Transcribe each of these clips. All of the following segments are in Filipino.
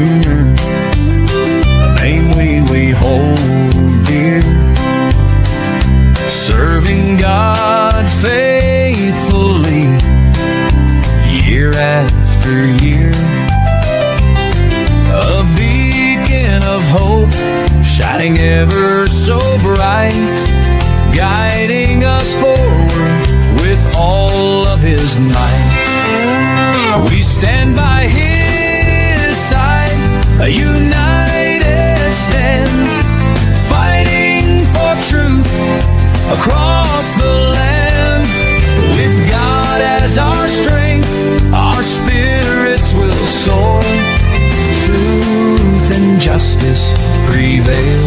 sooner. A name we hold dear, serving God faithfully year after year. A beacon of hope shining ever so bright, guiding us forward with all of His might. We stand by His side, a united stand, fighting for truth across the land. With God as our strength, our spirits will soar. Truth and justice prevail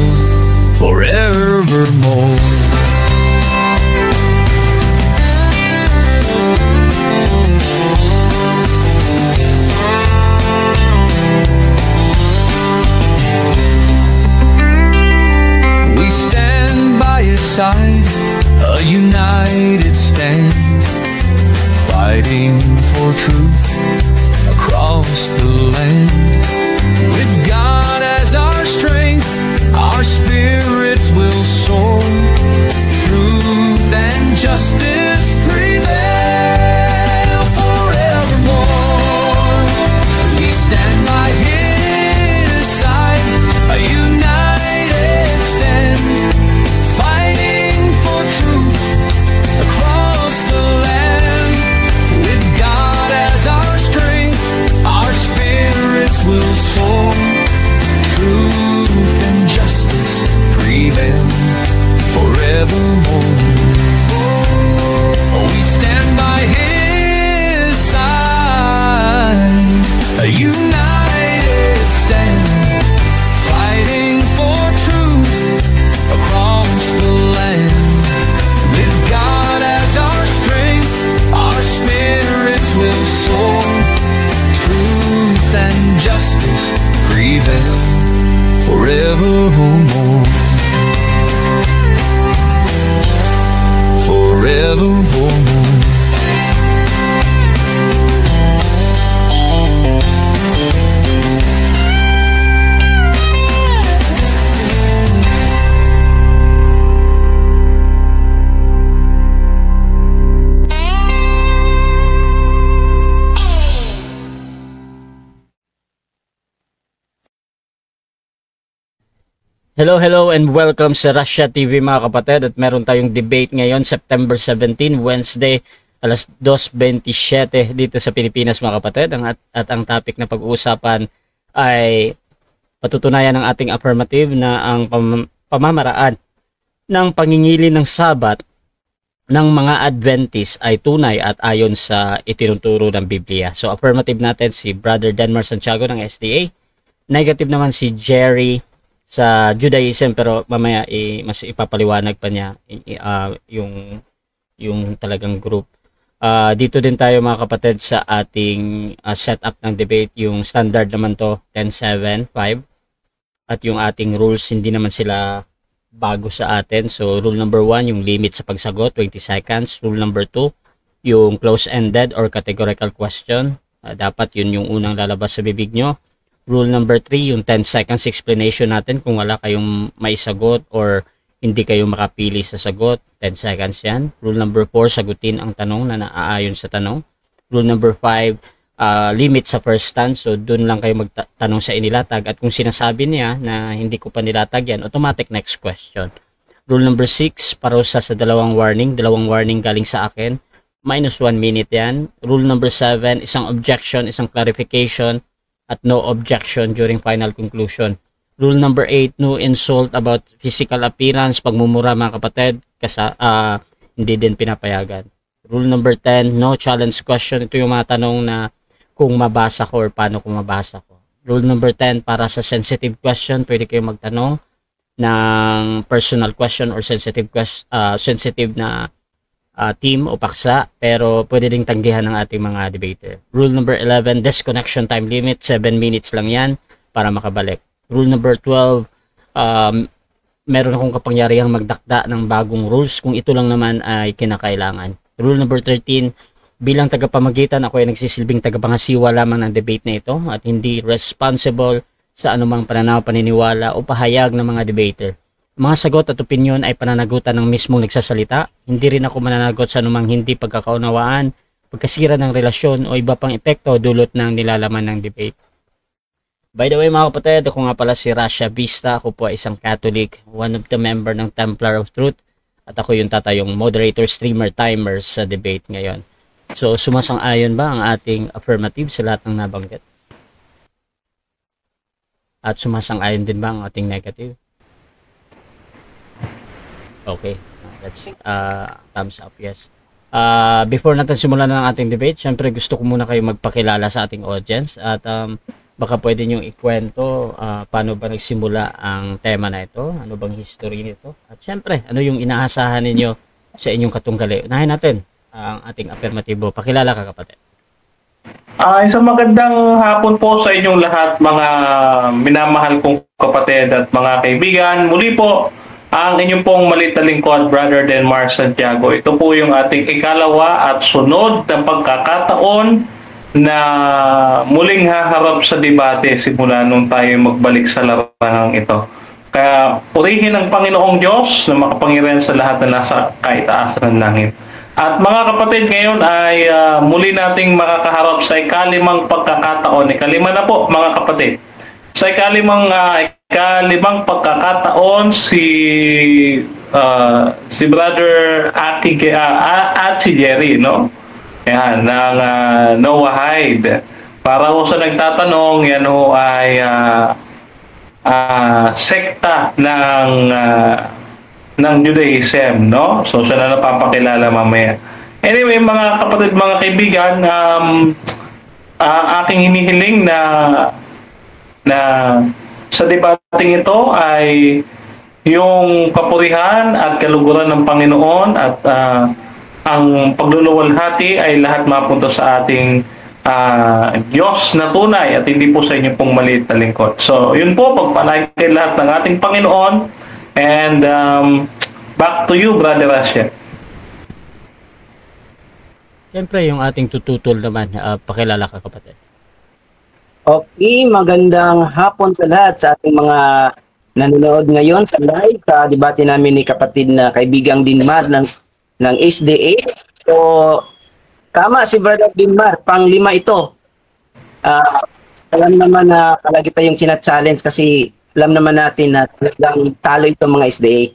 forevermore. We stand by His side, a united stand, fighting for truth across the land. With God as our strength, our spirits will soar. Truth and justice prevail forevermore. We stand by His side, a united stand, fighting for truth across the land. With God as our strength, our spirits will soar. Truth and justice prevail forevermore. We stand by His side, a united stand, fighting for truth across the land. With God as our strength, our spirits will soar. Truth and justice prevail forevermore. Forevermore. Hello and welcome sa Russia TV mga kapatid, at meron tayong debate ngayon September 17, Wednesday, alas 2:27 dito sa Pilipinas mga kapatid. At ang topic na pag-uusapan ay patutunayan ng ating affirmative na ang pamamaraan ng pangingili ng Sabat ng mga Adventist ay tunay at ayon sa itinuturo ng Biblia. So affirmative natin si Brother Denmar Santiago ng SDA, negative naman si Jerry sa Judaism, pero mamaya mas ipapaliwanag pa niya yung talagang group. Dito din tayo mga kapatid sa ating setup ng debate. Yung standard naman to 10-7-5, at yung ating rules hindi naman sila bago sa atin. So rule number 1, yung limit sa pagsagot 20 seconds. Rule number 2, yung close-ended or categorical question, dapat yun yung unang lalabas sa bibig nyo. Rule number 3, yung 10 seconds explanation natin kung wala kayong maisagot or hindi kayo makapili sa sagot, 10 seconds yan. Rule number 4, sagutin ang tanong na naaayon sa tanong. Rule number 5, limit sa first stance. So dun lang kayo magtanong sa inilatag, at kung sinasabi niya na hindi ko pa nilatag yan, automatic next question. Rule number 6, parusa sa dalawang warning galing sa akin, -1 minute yan. Rule number 7, isang objection, isang clarification, at no objection during final conclusion. Rule number 8, no insult about physical appearance, pagmumura mga kapatid, hindi din pinapayagan. Rule number 10, no challenge question. Ito yung mga tanong na kung mabasa ko or paano kung mabasa ko. Rule number 10, para sa sensitive question, pwede kayo magtanong ng personal question or sensitive na team o paksa, pero pwede ding tanggihan ng ating mga debater. Rule number 11, disconnection time limit, 7 minutes lang yan para makabalik. Rule number 12, meron akong kapangyarihang magdakda ng bagong rules kung ito lang naman ay kinakailangan. Rule number 13, Bilang tagapamagitan, ako ay nagsisilbing tagapangasiwa lamang ng debate na ito at hindi responsible sa anumang pananaw, paniniwala o pahayag ng mga debater. Mga sagot at opinyon ay pananagutan ng mismong nagsasalita. Hindi rin ako mananagot sa anumang hindi pagkakaunawaan, pagkasira ng relasyon o iba pang epekto dulot ng nilalaman ng debate. By the way mga kapatid, ako nga pala si Rasha Vista. Ako po ay isang Catholic, one of the member ng Templar of Truth. At ako yung tatayong moderator, streamer, timer sa debate ngayon. So, sumasang-ayon ba ang ating affirmative sa lahat ng nabanggit? At sumasang-ayon din ba ang ating negative? Okay, that's thumbs up, yes. Before natin simulan ng ating debate, syempre gusto ko muna kayo magpakilala sa ating audience at baka pwede nyo ikwento paano ba nagsimula ang tema na ito, ano bang history nito, at syempre, ano yung inaasahan ninyo sa inyong katunggali. Unahin natin ang ating affirmatibo. Pakilala ka, kapatid. Isang magandang hapon po sa inyong lahat, mga minamahal kong kapatid at mga kaibigan. Muli po, ang inyong pong maliit na lingkod, Brother Denmar Santiago. Ito po yung ating ikalawa at sunod na pagkakataon na muling haharap sa debate simula nung tayo magbalik sa larangang ito. Kaya purihin ang Panginoong Diyos na makapangyarihan sa lahat na nasa kaitaasan ng langit. At mga kapatid, ngayon ay muli nating makakaharap sa ikalimang pagkakataon. Ikalima na po mga kapatid. Sa ikalimang pagkakataon si Brother Aki at si Jerry, no? Yan, ng Noah Hyde. Para ho sa nagtatanong, yan ho ay sekta ng Judaism, no? So, siya na napapakilala mamaya. Anyway, mga kapatid, mga kaibigan, aking hinihiling na sa debating ito ay yung kapurihan at kaluguran ng Panginoon at ang pagluluwalhati ay lahat mapunta sa ating Diyos na tunay at hindi po sa inyo pong maliit na lingkod. So, yun po, pagpalain kayo lahat ng ating Panginoon. And back to you, Brother Rasha. Siyempre, yung ating tututol naman, pakilala ka, kapatid. Okay, magandang hapon sa lahat sa ating mga nanonood ngayon sa live sa debate namin ni kapatid na kaibigang Dinmar ng SDA. So, tama si Brother Dinmar, pang-5 ito. Alam naman na palagi tayong sina-challenge kasi alam naman natin na talagang talo itong mga SDA.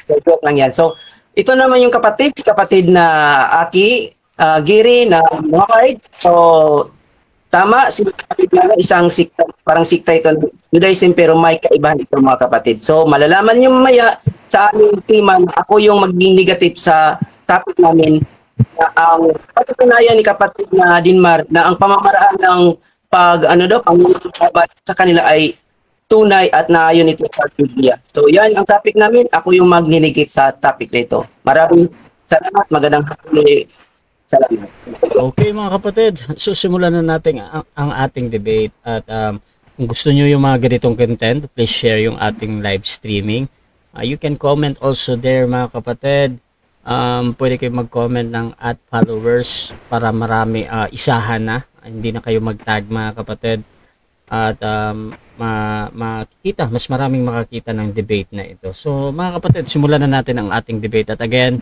So, joke lang yan. So, ito naman yung kapatid, si kapatid na Aki, Giri na Mohawk. So, tama, si kapatid na isang sikta, parang sikta ito, Judaism, pero may kaibahan ito mga kapatid. So, malalaman nyo mamaya sa aming team na ako yung maging negative sa topic namin na ang patutunayan ni kapatid na Dinmar na ang pamamaraan ng pangungulong sabat sa kanila ay tunay at naayon ito sa Biblia. So yan ang topic namin. Ako yung magninigit sa topic nito. Maraming salamat. Magandang hapon. Salamat. Okay mga kapatid. So simulan na natin ang ating debate. At kung gusto nyo yung mga ganitong content, please share yung ating live streaming. You can comment also there mga kapatid. Pwede kayo mag-comment ng @followers para marami isahan na. Hindi na kayo mag-tag mga kapatid. At makikita, mas maraming makakita ng debate na ito. So mga kapatid, simulan na natin ang ating debate. At again,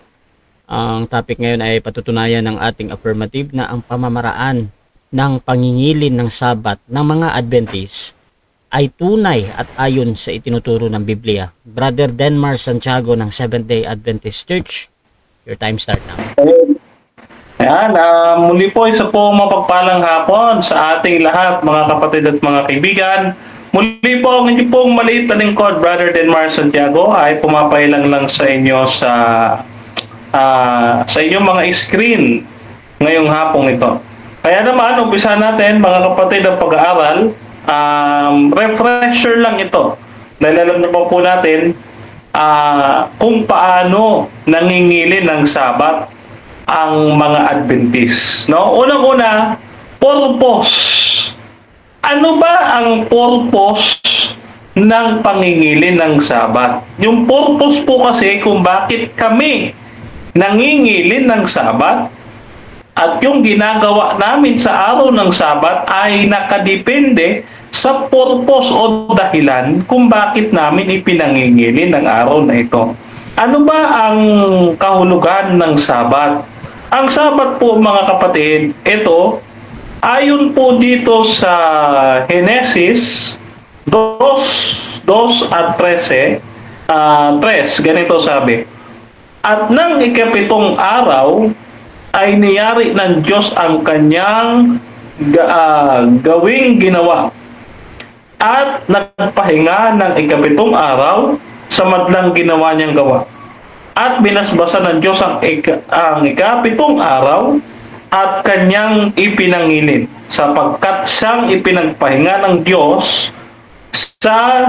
ang topic ngayon ay patutunayan ng ating affirmative na ang pamamaraan ng pangingilin ng Sabat ng mga Adventist ay tunay at ayon sa itinuturo ng Biblia. Brother Denmar Santiago ng Seventh-day Adventist Church, your time start now. Ayan, muli po isa po mapagpalang hapon sa ating lahat, mga kapatid at mga kaibigan. Muli po ang inyong pong maliit na lingkod, Brother Denmar Santiago, ay pumapailang lang sa inyo sa inyong mga screen ngayong hapong ito. Kaya naman, umpisa natin mga kapatid ang pag-aaral. Refresher lang ito. Dahil alam na po natin kung paano nangingilin ng Sabat ang mga Adventist. No? Unang-una, purpose. Ano ba ang purpose ng pangingilin ng Sabat? Yung purpose po kasi kung bakit kami nangingilin ng Sabat At yung ginagawa namin sa araw ng Sabat ay nakadepende sa purpose o dahilan kung bakit namin ipinangingilin ang araw na ito. Ano ba ang kahulugan ng Sabat? Ang Sabat po mga kapatid, ito, ayon po dito sa Genesis 2 at 13, 3, ganito sabi. At nang ikapitong araw, ay niyari ng Diyos ang kanyang gawing ginawa. At nagpahinga ng ikapitong araw sa madlang ginawa niyang gawa. At binasbasan ng Diyos ang ikapitong araw at kanyang ipinangilin, sapagkat siyang ipinagpahinga ng Diyos sa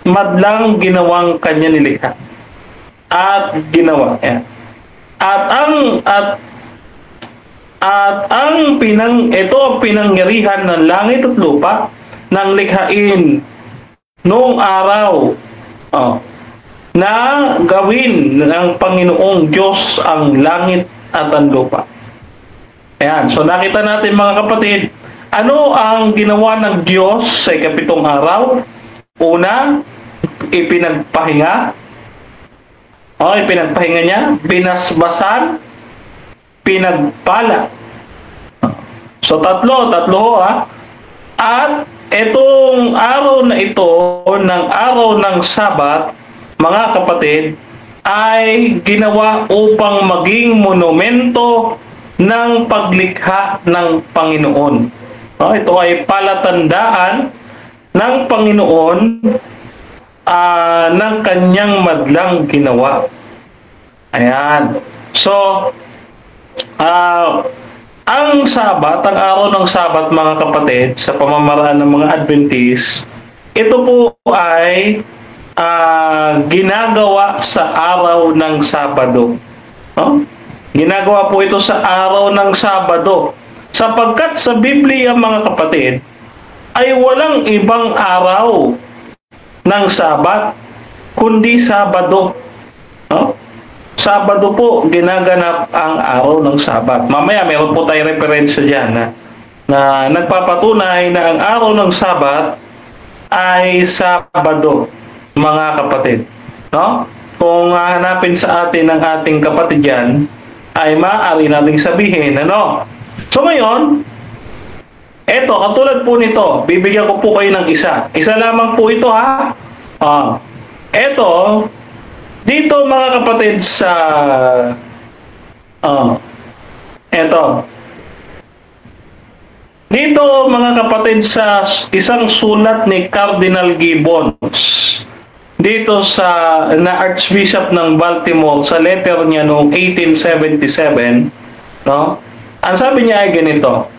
madlang ginawang kanya nilikha. At ginawa. Yan. Ito pinangyarihan ng langit at lupa nang likhain noong araw na gawin ng Panginoong Diyos ang langit at ang lupa. Ayan, so nakita natin mga kapatid, ano ang ginawa ng Diyos sa ikapitong araw? Una, ipinagpahinga. Ipinagpahinga niya, binasbasan, pinagpala. So tatlo At itong araw na ito, ng araw ng Sabat, mga kapatid, ay ginawa upang maging monumento ng paglikha ng Panginoon. Ito ay palatandaan ng Panginoon ng kanyang madlang ginawa. Ayan. So, ang Sabat, ang araw ng Sabat mga kapatid, sa pamamaraan ng mga Adventist, ito po ay ginagawa sa araw ng Sabado. Ginagawa po ito sa araw ng Sabado. Sapagkat sa Biblia mga kapatid, ay walang ibang araw ng Sabat, kundi Sabado. Sabado po, ginaganap ang araw ng Sabat. Mamaya, meron po tayong referensya dyan na nagpapatunay na ang araw ng Sabat ay Sabado, mga kapatid. Kung hanapin sa atin ng ating kapatid dyan, ay maaari nating sabihin, So ngayon, eto, katulad po nito, bibigyan ko po kayo ng isa. Isa lamang po ito, ha? Eto, dito mga kapatid sa dito mga kapatid sa isang sulat ni Cardinal Gibbons dito sa Archbishop ng Baltimore sa letter niya noong 1877, ang sabi niya ay ganito: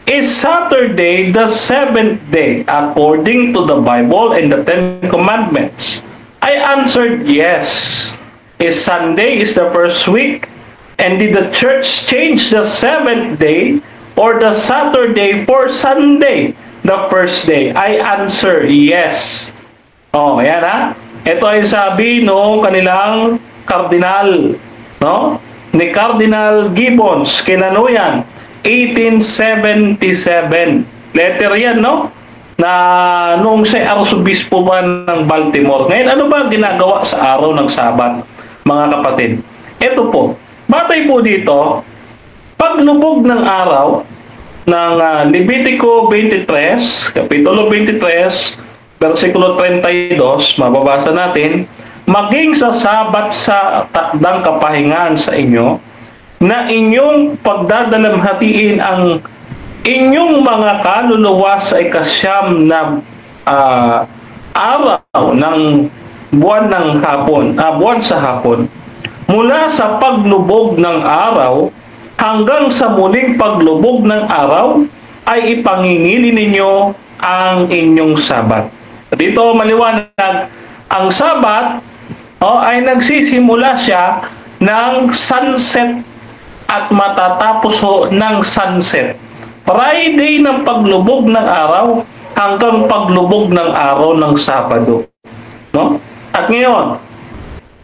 Is Saturday the seventh day according to the Bible and the Ten Commandments? I answered yes. Is Sunday is the first week? And did the church change the seventh day or the Saturday for Sunday, the first day? I answer yes. Ayan ha. Ito ay sabi noong kanilang kardinal, ni Cardinal Gibbons, Kinanuyan, 1877. Letter yan, na noong siya arsobispo pa ng Baltimore. Ngayon, ano ba ginagawa sa araw ng Sabat, mga kapatid? Ito po, batay po dito, paglubog ng araw ng Levitico 23, Kapitulo 23, versikulo 32, mababasa natin, maging sa Sabat sa takdang kapahingaan sa inyo, na inyong pagdadalamhatiin ang inyong mga kaluluwa sa ikasyam na araw ng buwan sa hapon, mula sa paglubog ng araw hanggang sa muling paglubog ng araw ay ipangingili ninyo ang inyong Sabat. Dito maliwanag, ang Sabat ay nagsisimula siya ng sunset at matatapos ng sunset. Friday ng paglubog ng araw hanggang paglubog ng araw ng Sabado. At ngayon,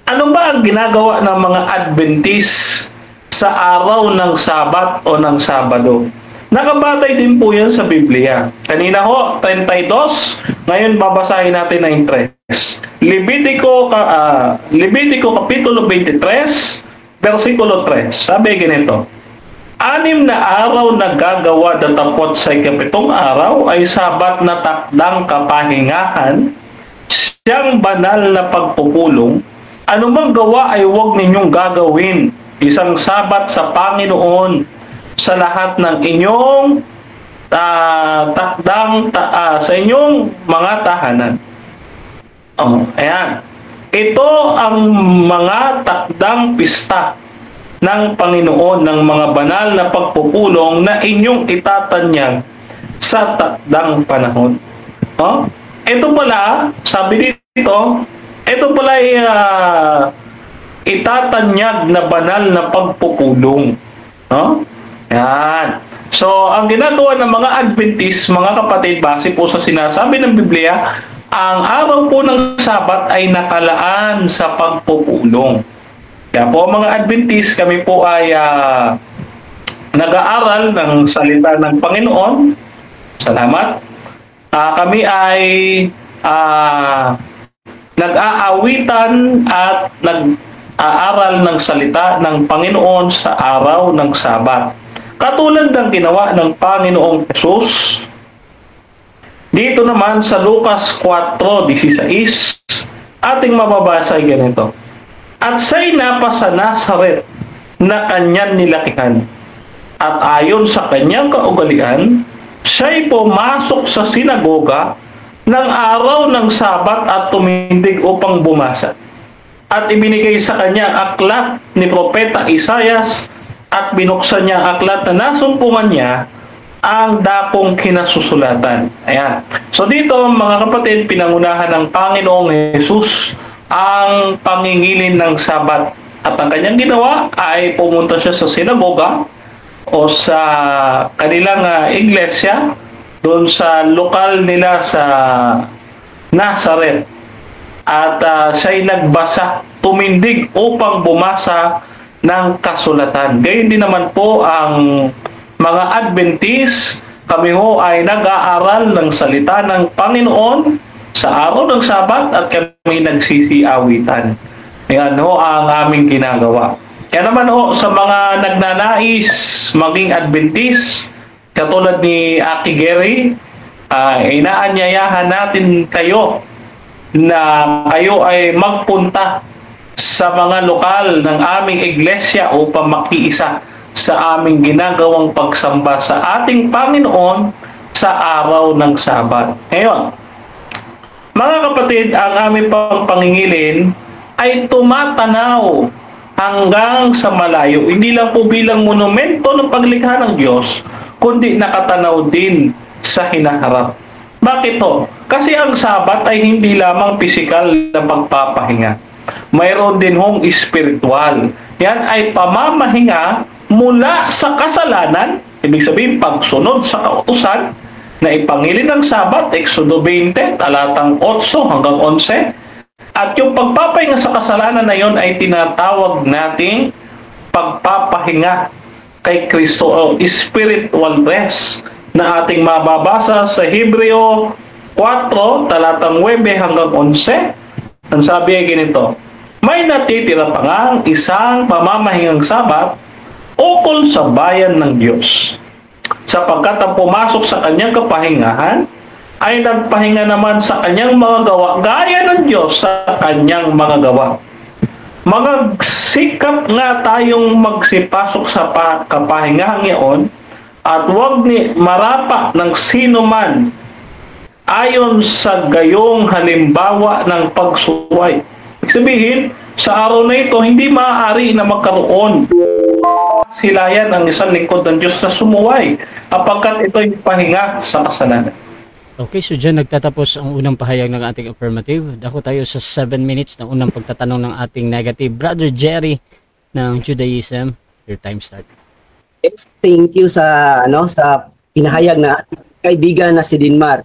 ano ba ang ginagawa ng mga Adventist sa araw ng Sabat o ng Sabado. Nakabatay din po yan sa Biblia. Kanina ho, 32. Ngayon babasahin natin na yung 3. Levitico Kapitulo 23, versikulo 3. Sabi ganito, 6 na araw na gagawa datapot sa 7 araw ay Sabat na takdang kapahingahan, siyang banal na pagpupulong. Anumang gawa ay huwag ninyong gagawin. Isang Sabat sa Panginoon sa lahat ng inyong sa inyong mga tahanan. Ayan. Ito ang mga takdang pista ng Panginoon, ng mga banal na pagpupulong na inyong itatanyag sa takdang panahon. Ito pala, sabi dito, ito pala ay itatanyag na banal na pagpupulong. Yan. So, ang ginagawa ng mga Adventist, mga kapatid, base po sa sinasabi ng Biblia, ang araw po ng Sabat ay nakalaan sa pagpupulong. Kaya po mga Adventist, kami po ay nag-aaral ng salita ng Panginoon. Salamat. Kami ay nag-aawitan at nag-aaral ng salita ng Panginoon sa araw ng Sabat. Katulad ng ginawa ng Panginoong Jesus, dito naman sa Lucas 4:16, ating mababasa ay ganito. At siya'y napasa Nazaret na kanyan nilakihan, at ayon sa kanyang kaugalian, siya'y pumasok sa sinagoga ng araw ng Sabat at tumindig upang bumasa. At ibinigay sa kanya ang aklat ni Propeta Isaias, at binuksan niya ang aklat na nasumpungan niya ang dakong kinasusulatan. Ayan. So dito, mga kapatid, pinangunahan ng Panginoong Jesus ang pangingilin ng Sabat. At ang kanyang ginawa ay pumunta siya sa sinagoga o sa kanilang iglesia doon sa lokal nila sa Nazaret. At siya'y nagbasa, tumindig upang bumasa ng kasulatan. Gayon din naman po ang mga Adventist, kami ho ay nag-aaral ng salita ng Panginoon sa araw ng Sabat at kami nagsisiawitan. Yan ho ang aming ginagawa. Kaya naman ho sa mga nagnanais maging Adventist, katulad ni Aki Gary, inaanyayahan natin kayo na kayo ay magpunta sa mga lokal ng aming iglesia upang makiisa sa aming ginagawang pagsamba sa ating Panginoon sa araw ng Sabat. Ngayon, mga kapatid, ang aming pangingilin ay tumatanaw hanggang sa malayo. Hindi lang po bilang monumento ng paglikha ng Diyos, kundi nakatanaw din sa hinaharap. Bakit to? Kasi ang Sabat ay hindi lamang pisikal na pagpapahinga. Mayroon din hong espiritual. Yan ay pamamahinga mula sa kasalanan, ibig sabihin pagsunod sa kautusan na ipangilin ng Sabat, Exodo 20, talatang 8 hanggang 11. At yung pagpapahinga sa kasalanan na yon ay tinatawag nating pagpapahinga kay Kristo o spiritual rest na ating mababasa sa Hebreo 4, talatang 9 hanggang 11. Ang sabi ay ganito, may natitira pa nga isang pamamahingang Sabat ukol sa bayan ng Diyos. Sapagkat ang pumasok sa kanyang kapahingahan ay nagpahinga naman sa kanyang mga gawa gaya ng Diyos sa kanyang mga gawa. Magsikap nga tayong magsipasok sa kapahingahan iyon at huwag ni marapa ng sino man ayon sa gayong halimbawa ng pagsuway. Sabihin, sa araw na ito, hindi maaari na magkaroon silayan ang isang lingkod ng Diyos na sumuway apagkat ito'y pahinga sa kasalanan. Okay, so dyan nagtatapos ang unang pahayag ng ating affirmative. Dako tayo sa 7 minutes ng unang pagtatanong ng ating negative. Brother Jerry ng Judaism, your time start. Yes, thank you sa sa pinahayag na ating kaibigan na si Dinmar.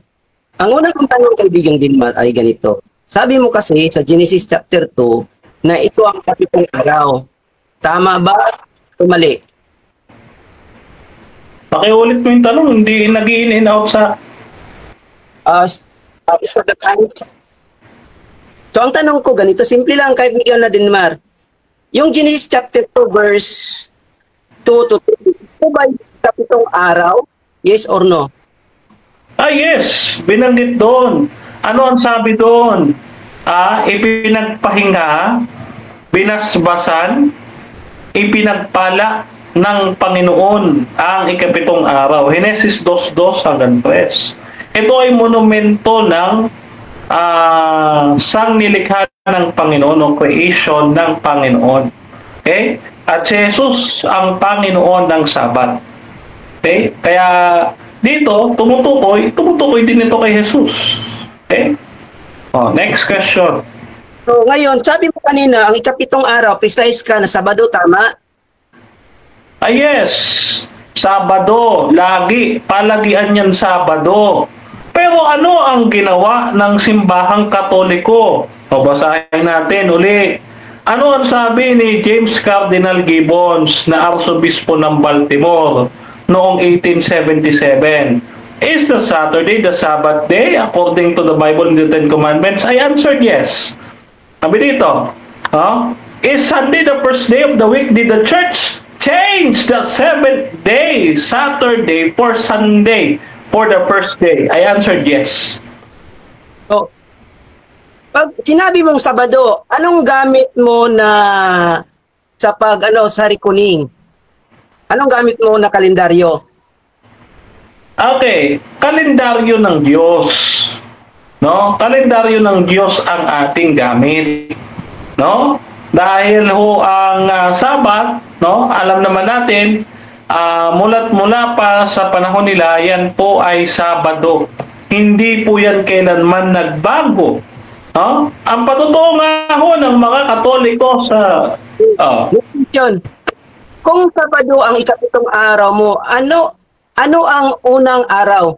Ang unang kong tanong, kaibigang Dinmar, ay ganito. Sabi mo kasi sa Genesis chapter 2 na ito ang 7 araw. Tama ba Mali. Pakiulit mo yung tanong, hindi nag-in and out sa... For the time. So ang tanong ko ganito, simple lang kaibigan na Denmar. Yung Genesis chapter 2 verse 2 to 3, ito ba yung kapitong araw? Yes or no? Yes, binanggit doon. Ano ang sabi doon? Ipinagpahinga, binasbasan, ipinagpala ng Panginoon ang ikapitong araw. Genesis 2:2 hanggang 3. Ito ay monumento ng sangnilikha ng Panginoon o creation ng Panginoon. Okay? At si Jesus ang Panginoon ng Sabat. Okay? Kaya dito, tumutukoy din ito kay Jesus. Okay? Next question. So ngayon, sabi mo kanina, ang ikapitong araw, precise ka na Sabado, tama? Yes. Sabado. Lagi. Palagian yan Sabado. Pero ano ang ginawa ng simbahang Katoliko? Basahin natin uli. Ano ang sabi ni James Cardinal Gibbons na Arsobispo ng Baltimore noong 1877? Is the Saturday the Sabbath day according to the Bible and the Ten Commandments? I answered yes. Sabi dito, is Sunday the first day of the week? Did the church change the seventh day, Saturday, for Sunday? For the first day, I answered yes. So, pag sinabi mong Sabado, anong gamit mo na sa reckoning? Anong gamit mo na kalendaryo? Okay, kalendaryo ng Diyos. No? Kalendaryo ng Diyos ang ating gamit. No? Dahil ang Sabat, no? Alam naman natin, mula pa sa panahon nila, yan po ay Sabado. Hindi po yan kailanman nagbago. Ang patutuo nga ho ng mga Katoliko sa... Kung Sabado ang ikapitong araw mo, ano ang unang araw?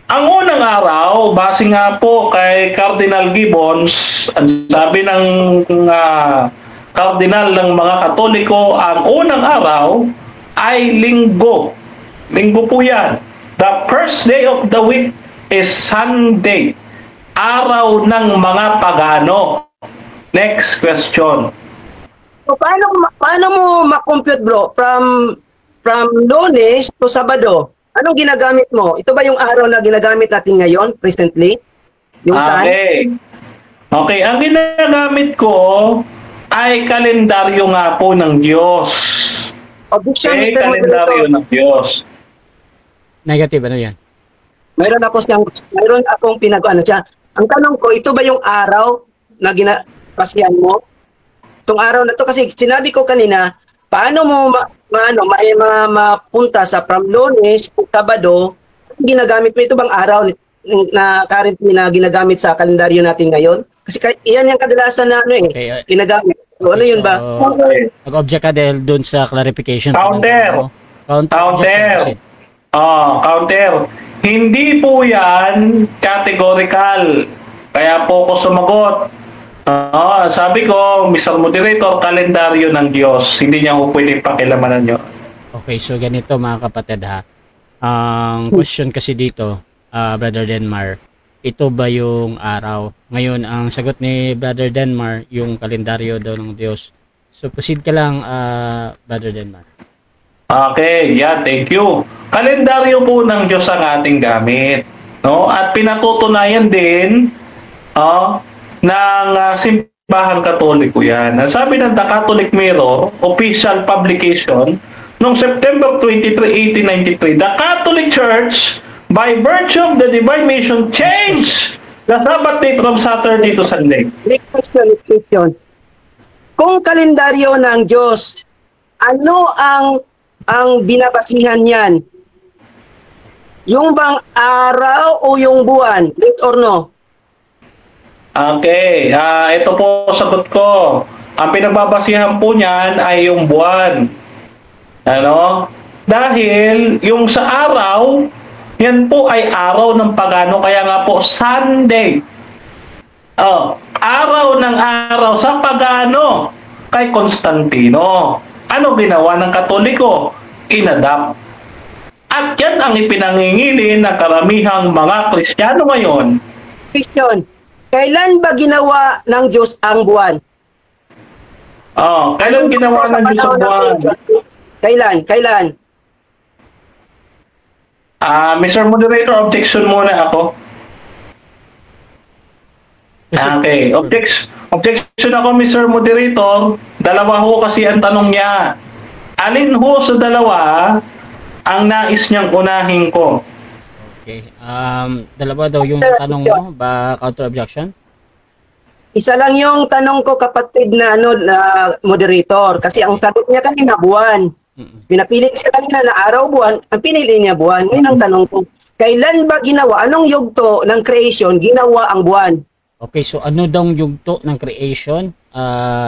Ang unang araw, base nga po kay Cardinal Gibbons, ang sabi ng Cardinal ng mga Katoliko, ang unang araw ay Linggo. Linggo po yan. The first day of the week is Sunday. Araw ng mga pagano. Next question. So, paano mo ma-compute, bro? From Lunes to Sabado, anong ginagamit mo? Ito ba yung araw na ginagamit natin ngayon, presently? Yung Okay. Okay, ang ginagamit ko ay kalendaryo nga po ng Diyos. Objection, Mr. Kalendaryo ng Diyos. Negative, ano yan? Mayroon akong pinag-ano siya. Ang tanong ko, ito ba yung araw na ginapasyan mo? Itong araw na to, kasi sinabi ko kanina, paano mo mapunta sa from Lunes to Sabado, ginagamit mo ito bang araw na currently na ginagamit sa kalendaryo natin ngayon? Kasi iyan yung kadalasan na ginagamit. So, ano yun ba? Nag-object ka dahil dun sa clarification. Counter. Counter. Counter. Hindi po yan categorical. Kaya po ko sumagot. Sabi ko, Mr. Moderator, kalendaryo ng Diyos. Hindi niya po pwede pakilamanan nyo. Okay, so ganito mga kapatid ha. Ang question kasi dito, Brother Denmar, ito ba yung araw? Ngayon, ang sagot ni Brother Denmar, yung kalendaryo daw ng Diyos. So, proceed ka lang, Brother Denmar. Okay, thank you. Kalendaryo po ng Diyos ang ating gamit. No? At pinatutunayan din ng simbahan Katoliko yan. Sabi ng The Catholic Mirror, official publication, noong September 23, 1893, the Catholic Church, by virtue of the divine mission, change the Sabbath day from Saturday to Sunday. Next question. Kung kalendaryo ng Diyos, ano ang binabasihan niyan? Yung bang araw o yung buwan? Right or no? Okay, ito po sagot ko. Ang pinagbabasihan po niyan ay yung buwan. Dahil yung sa araw, yan po ay araw ng pagano, kaya nga po Sunday. Araw ng araw sa pagano kay Constantino. Ano ginawa ng Katoliko? Inadapt. At yan ang ipinangingili ng karamihang mga Kristiyano ngayon. Question, kailan ba ginawa ng Diyos ang buwan? Kailan ginawa ng Diyos ang buwan? Kailan? Mr. Moderator, objection muna ako. Okay, objection ako, Mr. Moderator. Dalawa ho kasi ang tanong niya. Alin ho sa dalawa ang nais niyang unahin ko? Okay. Dalawa daw yung tanong mo, ba counter objection? Isa lang yung tanong ko, kapatid na na moderator, kasi ang sagot niya kanina buwan. Pinapili siya kanina na araw, buwan, ang pinili niya buwan. Ngayon ang tanong ko, kailan ba ginawa, anong yugto ng creation ginawa ang buwan? Okay, so ano daw yugto ng creation?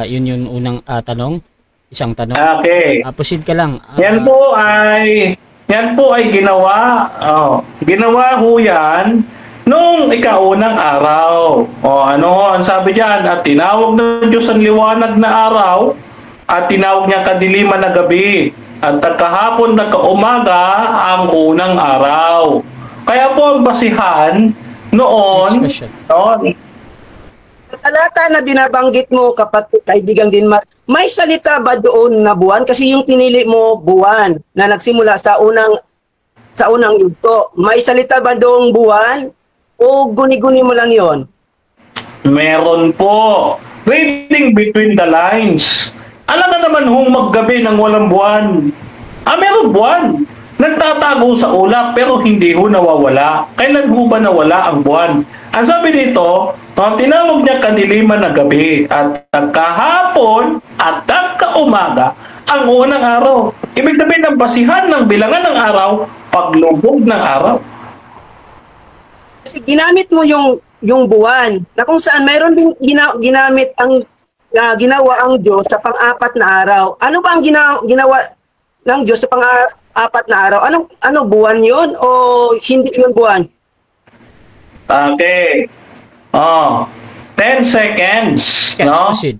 Yun yung unang tanong. Isang tanong. Okay. Proceed ka lang. Yan po ay ginawa. Ginawa ho yan nung ikaunang araw. Ano ang sabi diyan? At tinawag ng Diyos ang liwanag na araw at tinawag niya kadiliman na gabi. At kahapon nagkaumaga ang unang araw. Kaya po ang basihan noon, Sa talata na binabanggit mo, kapatid, kaibigang Dinmar, may salita ba doon na buwan? Kasi yung pinili mo buwan na nagsimula sa unang yugto. May salita ba doong buwan? O guni-guni mo lang yon? meron po. Reading between the lines. Alam na naman hong maggabi ng walang buwan. Meron buwan. Nagtatago sa ulap pero hindi ho nawawala. Kailan ho ba nawala ang buwan? Ang sabi dito, tinawag niya kadiliman na gabi at kahapon at kaumaga ang unang araw. Ibig sabihin ng basihan ng bilangan ng araw, paglubog ng araw. Kasi ginamit mo yung buwan na kung saan mayroon din ginamit ang ginawa ang Diyos sa pang-apat na araw. Ano ba ang ginawa ng Diyos sa pang-apat na araw? Ano buwan yun o hindi yun buwan? Okay. 10 seconds. Yes, No? proceed.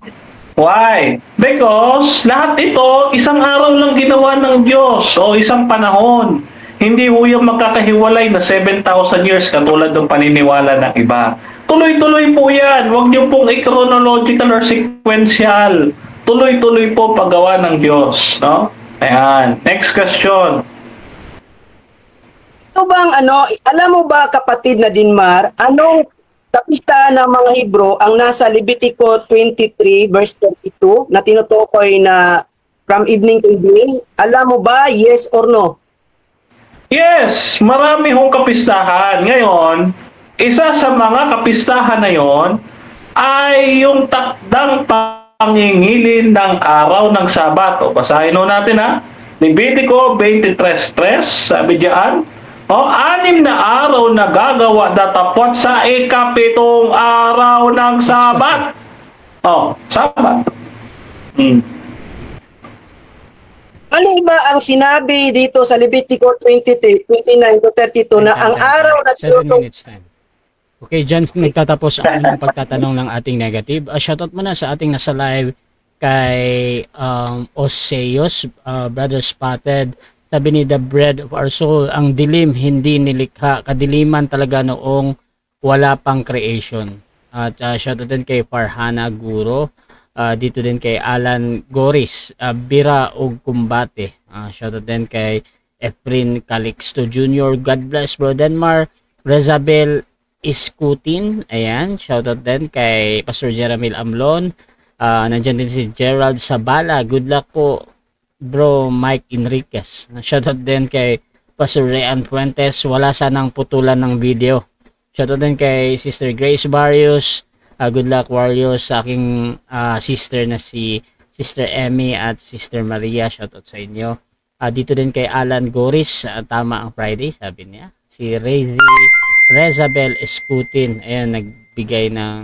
Why? Because lahat ito, isang araw lang ginawa ng Diyos o isang panahon. Hindi ho yung magkakahiwalay na 7,000 years katulad ng paniniwala ng iba. Tuloy-tuloy po yan. Huwag niyo pong i-chronological or sequential. Tuloy-tuloy po paggawa ng Diyos. No? Ayan. Next question. Ito bang alam mo ba, kapatid na Dinmar, anong kapista ng mga Hebro ang nasa Levitico 23 verse 32 na tinutukoy na from evening to evening? Alam mo ba, yes or no? Yes, marami hong kapistahan. Ngayon, isa sa mga kapistahan na yon ay yung takdang pangingilin ng araw ng Sabat. O, basahin ho natin ha. Levitico 23:3, sabi diyan, 6 na araw na gagawa datapot sa ikapitong araw ng Sabat. Sabat. Ano ba ang sinabi dito sa Levitico 29 to 32 na ang araw na 7 minutes time. Okay, dyan nagtatapos ang unang pagtatanong ng ating negative. Shoutout muna sa ating nasa live kay Oseos, Brother Spotted. Sabi ni The Bread of Our Soul, ang dilim hindi nilikha. Kadiliman talaga noong wala pang creation. At shoutout din kay Farhana Guro. Dito din kay Alan Goris, Bira o Kumbate. Shoutout din kay Efrin Calixto Jr. God bless bro Denmar. Rezabel Iskutin. Ayan. Shoutout din kay Pastor Jeramil Amlon. Nandyan din si Gerald Sabala. Good luck po bro Mike Enriquez. Shoutout din kay Pastor Rayan Fuentes. Wala sanang putulan ng video. Shoutout din kay Sister Grace Barrios. Good luck Warriors sa aking sister na si Sister Emmy at Sister Maria. Shoutout sa inyo. Dito din kay Alan Goris. Tama ang Friday, sabi niya. Si Rezabel Escutin. Ayan, nagbigay ng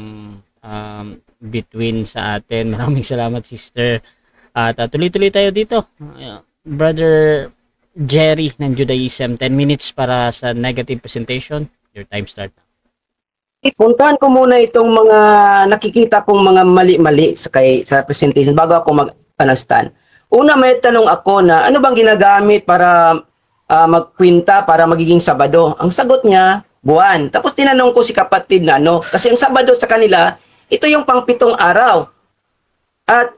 between sa atin. Maraming salamat, sister. At tuloy-tuloy tayo dito. Brother Jerry ng Judaism. 10 minutes para sa negative presentation. Your time start. Puntahan ko muna itong mga nakikita kong mga mali-mali sa presentation bago ako mag-understand. una may tanong ako na ano bang ginagamit para magkwinta para magiging Sabado? Ang sagot niya, buwan. Tapos tinanong ko si kapatid na ano, kasi ang Sabado sa kanila, ito yung pang-7 araw. At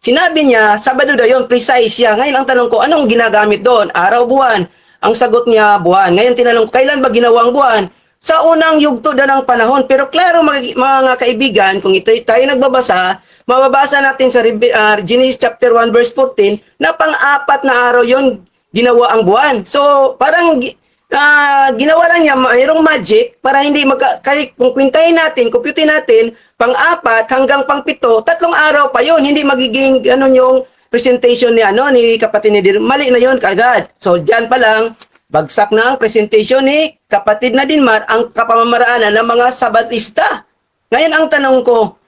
sinabi niya, Sabado daw yun, precise siya. Ngayon ang tanong ko, anong ginagamit doon? Araw, buwan? Ang sagot niya, buwan. Ngayon tinanong ko, kailan ba ginawa ang buwan? Sa unang yugto na ng panahon. Pero klaro mga kaibigan, kung ito tayo nagbabasa, mababasa natin sa Genesis chapter 1 verse 14 na pang-4 na araw yon ginawa ang buwan. So parang ginawa lang niya mayroong magic para hindi kung kwintahin natin, computerin natin, pang-4 hanggang pang-7, 3 araw pa yon, hindi magiging ganun yung presentation ni kapatid ni Dir. Mali na yon kagad. So diyan pa lang bagsak na ang presentation ni kapatid na Dinmar ang kapamamaraanan ng mga Sabatista. Ngayon ang tanong ko,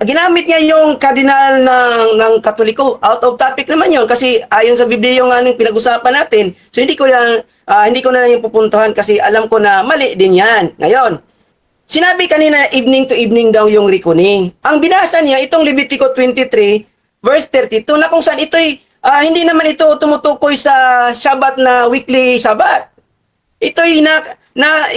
ginamit niya yung kardinal ng Katoliko. Out of topic naman yun kasi ayon sa Biblia yung pinag-usapan natin. So hindi ko na yung pupuntahan kasi alam ko na mali din yan. Ngayon, sinabi kanina evening to evening daw yung reckoning. Ang binasa niya itong Levitico 23 verse 32 na kung saan ito'y hindi naman ito tumutukoy sa Shabbat na weekly Shabbat. Ito'y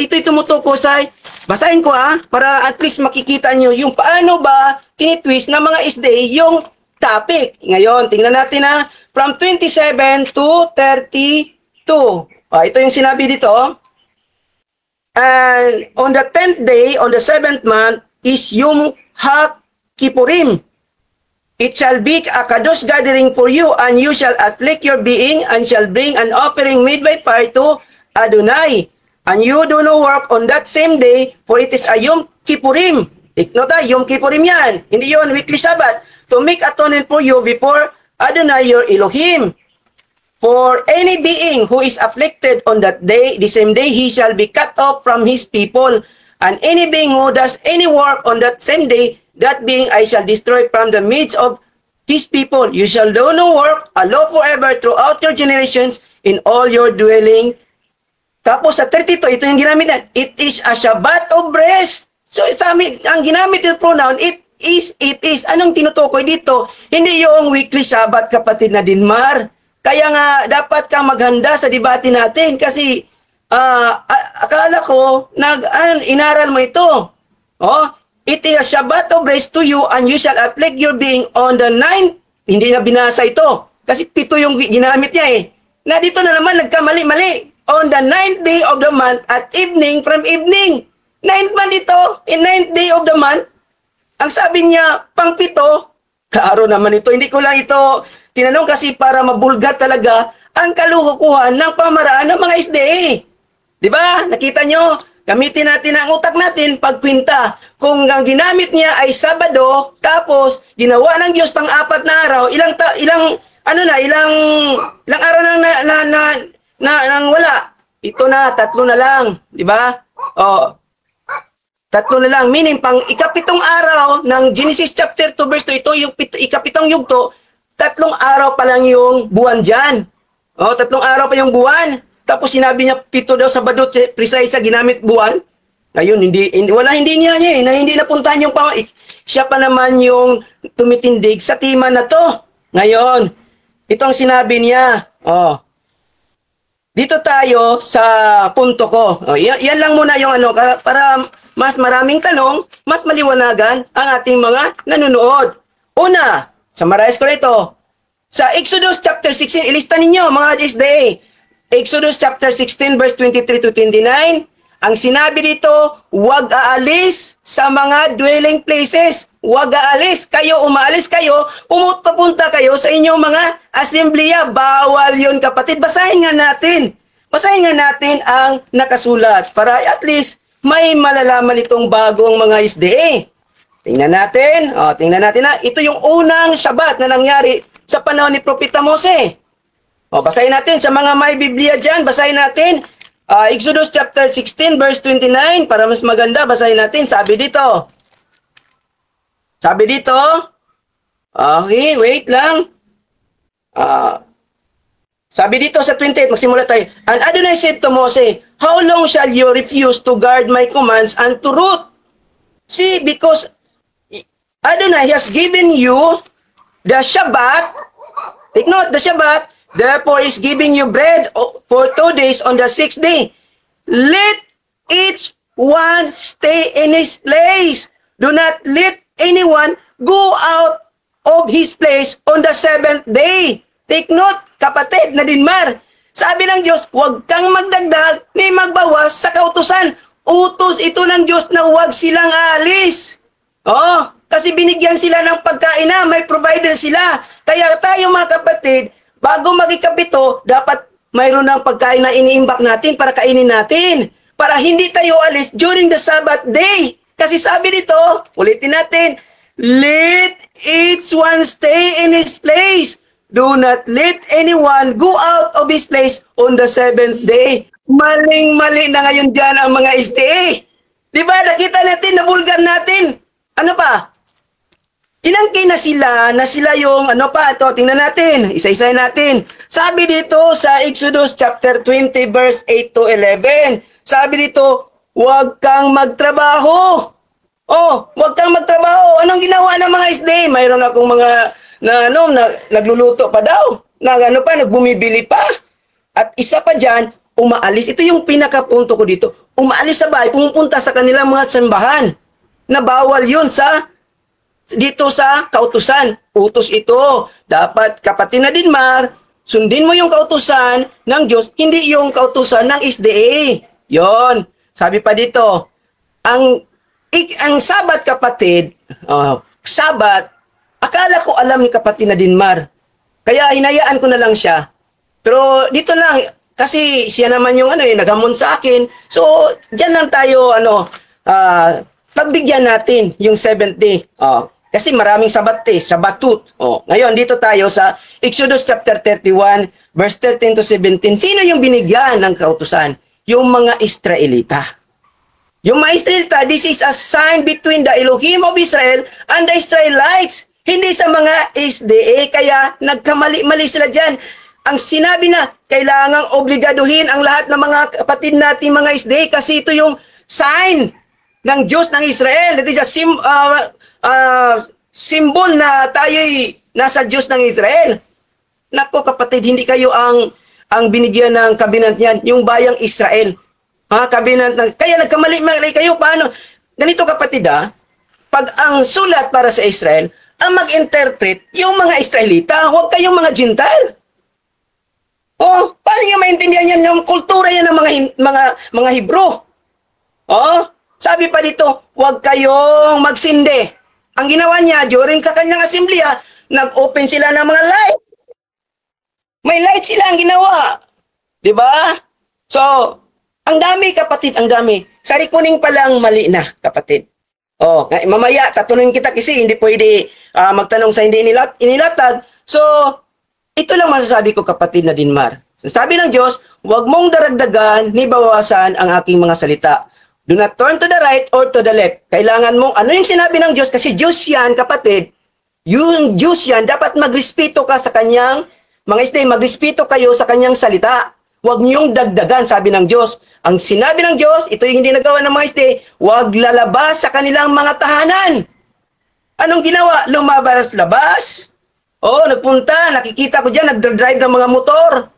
ito'y tumutukoy sa, basahin ko para at least makikita nyo yung paano ba tinitwist ng mga SDA yung topic. Ngayon, tingnan natin from 27 to 32. Ito yung sinabi dito. And on the 10th day, on the 7th month, is Yom HaKippurim. It shall be a kadosh gathering for you, and you shall afflict your being, and shall bring an offering made by fire to Adonai. And you do no work on that same day, for it is a Yom Kippurim. Take note, Yom Kippurim yan. Hindi yun, weekly Sabbath. To make atonement for you before Adonai your Elohim. For any being who is afflicted on that day, the same day, he shall be cut off from his people. And any being who does any work on that same day, that being I shall destroy from the midst of his people. You shall do no work, a law forever throughout your generations in all your dwelling. Tapos sa 32, ito yung ginamit na, it is a Shabbat of rest. So sa amin, ang ginamit yung pronoun, it is. Anong tinutukoy dito? Hindi yung weekly Shabbat, kapatid na Dinmar. Kaya nga, dapat kang maghanda sa debate natin kasi akala ko, inaral mo ito. It is a Shabbat of rest to you, and you shall afflict your being on the 9th. Hindi na binasa ito. Kasi 7 yung ginamit niya Na dito na naman, nagkamali-mali. On the 9th day of the month, at evening from evening. 9th month ito, in 9th day of the month. Ang sabi niya, pang-7. Klaro naman ito. Hindi ko lang ito tinanong kasi para mabulgat talaga ang kalukuhan ng pamaraan ng mga SDA. Diba? Nakita nyo? Gamitin natin ang utak natin pagkwinta. Kung ang ginamit niya ay Sabado, tapos ginawa ng Diyos pang-4 na araw, ilang araw nang wala. Ito na, 3 na lang, di ba? 3 na lang, meaning pang ika-7 araw ng Genesis chapter 2 verse 2, ito yung ika-7 yugto, 3 araw pa lang yung buwan diyan. 3 araw pa yung buwan. Tapos sinabi niya 7 daw Sabado, precise sa ginamit buwan. Ngayon hindi niya na hindi napuntahan yung siya pa naman yung tumitindig sa tema na to. Ngayon, itong sinabi niya. Dito tayo sa punto ko. Yan lang muna yung para mas maraming tanong, mas maliwanagan ang ating mga nanonood. Una, summarize ko ito. Sa Exodus chapter 16, ilista ninyo mga SDA. Exodus chapter 16 verse 23 to 29, ang sinabi dito, huwag aalis sa mga dwelling places. Huwag aalis. Umaalis kayo, pumupunta kayo sa inyong mga assembleya. Bawal yun, kapatid. Basahin nga natin ang nakasulat para at least may malalaman itong bagong mga SDA. Tingnan natin ito yung unang Shabbat na nangyari sa panahon ni Propeta Mose. Basahin natin sa mga may Biblia dyan, basahin natin Exodus chapter 16 verse 29 para mas maganda, basahin natin. Sabi dito, okay, wait lang. Sabi dito sa 28, magsimula tayo. And Adonai said to Moses, how long shall you refuse to guard my commands and to root? See, because Adonai has given you the Shabbat Take note, the Shabbat, therefore is giving you bread for 2 days on the 6th day. Let each one stay in his place. Do not let anyone go out of his place on the 7th day. Take note, kapatid na Dinmar. Sabi ng Diyos, huwag kang magdagdag ni magbawas sa kautusan. Utos ito ng Diyos na huwag silang aalis. Oh, kasi binigyan sila ng pagkain na, may provider sila. Kaya tayo mga kapatid, bago mag-ikapito, dapat mayroon ng pagkain na iniimbak natin para kainin natin. Para hindi tayo alis during the Sabbath day. Kasi sabi dito, ulitin natin, let each one stay in his place. Do not let anyone go out of his place on the 7th day. Maling-mali na ngayon dyan ang mga SDA. Diba, nakita natin, nabulgar natin. Ano pa? Tinangki na sila yung ano pa, ito, tingnan natin, isa-isa natin. Sabi dito sa Exodus chapter 20 verse 8 to 11, sabi dito, huwag kang magtrabaho. Oh, huwag kang magtrabaho. Anong ginawa ng mga SDA? Mayroon akong mga nagluluto pa daw. Nagbumibili pa. At isa pa dyan, umaalis. Ito yung pinakapunto ko dito. Umaalis sa bahay, pumupunta sa kanilang mga sambahan. Na bawal yun dito sa kautusan. Utos ito. Dapat kapatid na Dinmar, sundin mo yung kautusan ng Diyos, hindi yung kautusan ng SDA. Yon. Sabi pa dito, ang Sabat kapatid, Sabat, akala ko alam ni kapatid na Dinmar. Kaya hinayaan ko na lang siya. Pero dito lang, kasi siya naman yung naghamon sa akin. So, diyan lang tayo, pagbigyan natin yung 7th day. Kasi maraming sabatut. Ngayon, dito tayo sa Exodus chapter 31, verse 13 to 17. Sino yung binigyan ng kautusan? Yung mga Israelita. Yung mga Israelita, this is a sign between the Elohim of Israel and the Israelites. Hindi sa mga SDA, kaya nagkamali-mali sila dyan. Ang sinabi na, kailangang obligaduhin ang lahat ng mga kapatid natin mga SDA kasi ito yung sign ng Diyos ng Israel. That is a symbol na tayo'y nasa Diyos ng Israel. Nako kapatid, hindi kayo ang binigyan ng kabinet niyan, yung bayang Israel. Kabinet ng, kaya nagkamali-mali kayo, paano? Ganito kapatid pag ang sulat para sa Israel, ang mag-interpret yung mga Israelita, huwag kayong mga Gentile. Paano nyo maintindihan yan? Yung kultura yan ng mga Hebrew. Sabi pa dito, huwag kayong magsindi. Ang ginawa niya, during sa kanyang assembly, nag-open sila ng mga light. May light sila ang ginawa. Diba? So, ang dami kapatid, ang dami. Sari kuning palang mali na kapatid. Mamaya, tatanungin kita kasi hindi pwede magtanong sa hindi inilatag. So, ito lang masasabi ko kapatid na Dinmar. Sabi ng Diyos, huwag mong daragdagan ni bawasan ang aking mga salita. Do not turn to the right or to the left. Kailangan mong, ano yung sinabi ng Diyos? Kasi Diyos yan, kapatid. Yung Diyos yan, dapat magrespeto ka sa kanyang, mga isday, magrespeto kayo sa kanyang salita. Huwag niyong dagdagan, sabi ng Diyos. Ang sinabi ng Diyos, ito yung hindi nagawa ng mga isday, huwag lalabas sa kanilang mga tahanan. Anong ginawa? Lumabas-labas. Nagpunta, nakikita ko dyan, nagdadrive ng mga motor.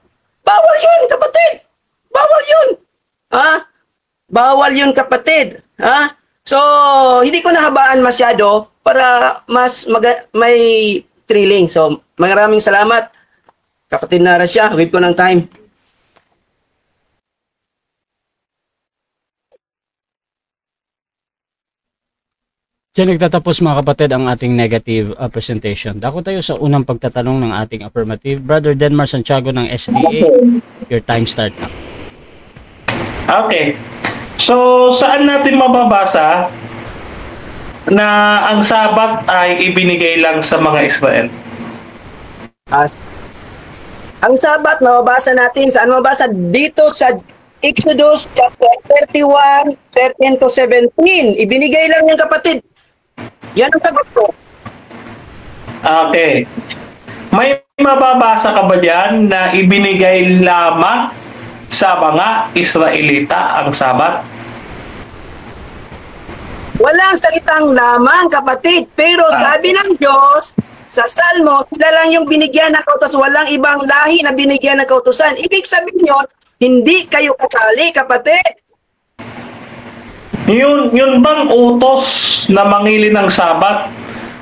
Bawal yun, kapatid. Bawal yun. Bawal yun, kapatid. So, hindi ko nahabaan masyado para mas may thrilling. So, maraming salamat. Kapatid na Rasha, wait ko ng time. Diyan nagtatapos mga kapatid ang ating negative presentation. Dako tayo sa unang pagtatanong ng ating affirmative. Brother Denmar Santiago ng SDA, your time start now. Okay. So, saan natin mababasa na ang Sabat ay ibinigay lang sa mga Israel? Ang Sabat, mababasa natin. Saan mababasa? Dito sa Exodus chapter 31, 13 to 17. Ibinigay lang yung kapatid. Yan ang sagot ko. Okay. May mababasa ka ba dyan na ibinigay lamang sa mga Israelita ang Sabat? Walang salitang lamang, kapatid. Pero sabi ng Diyos, sa Salmo, sila lang yung binigyan ng kautos, walang ibang lahi na binigyan ng kautusan. Ibig sabihin yun, hindi kayo kasali, kapatid. Yun bang utos na mangili ng Sabat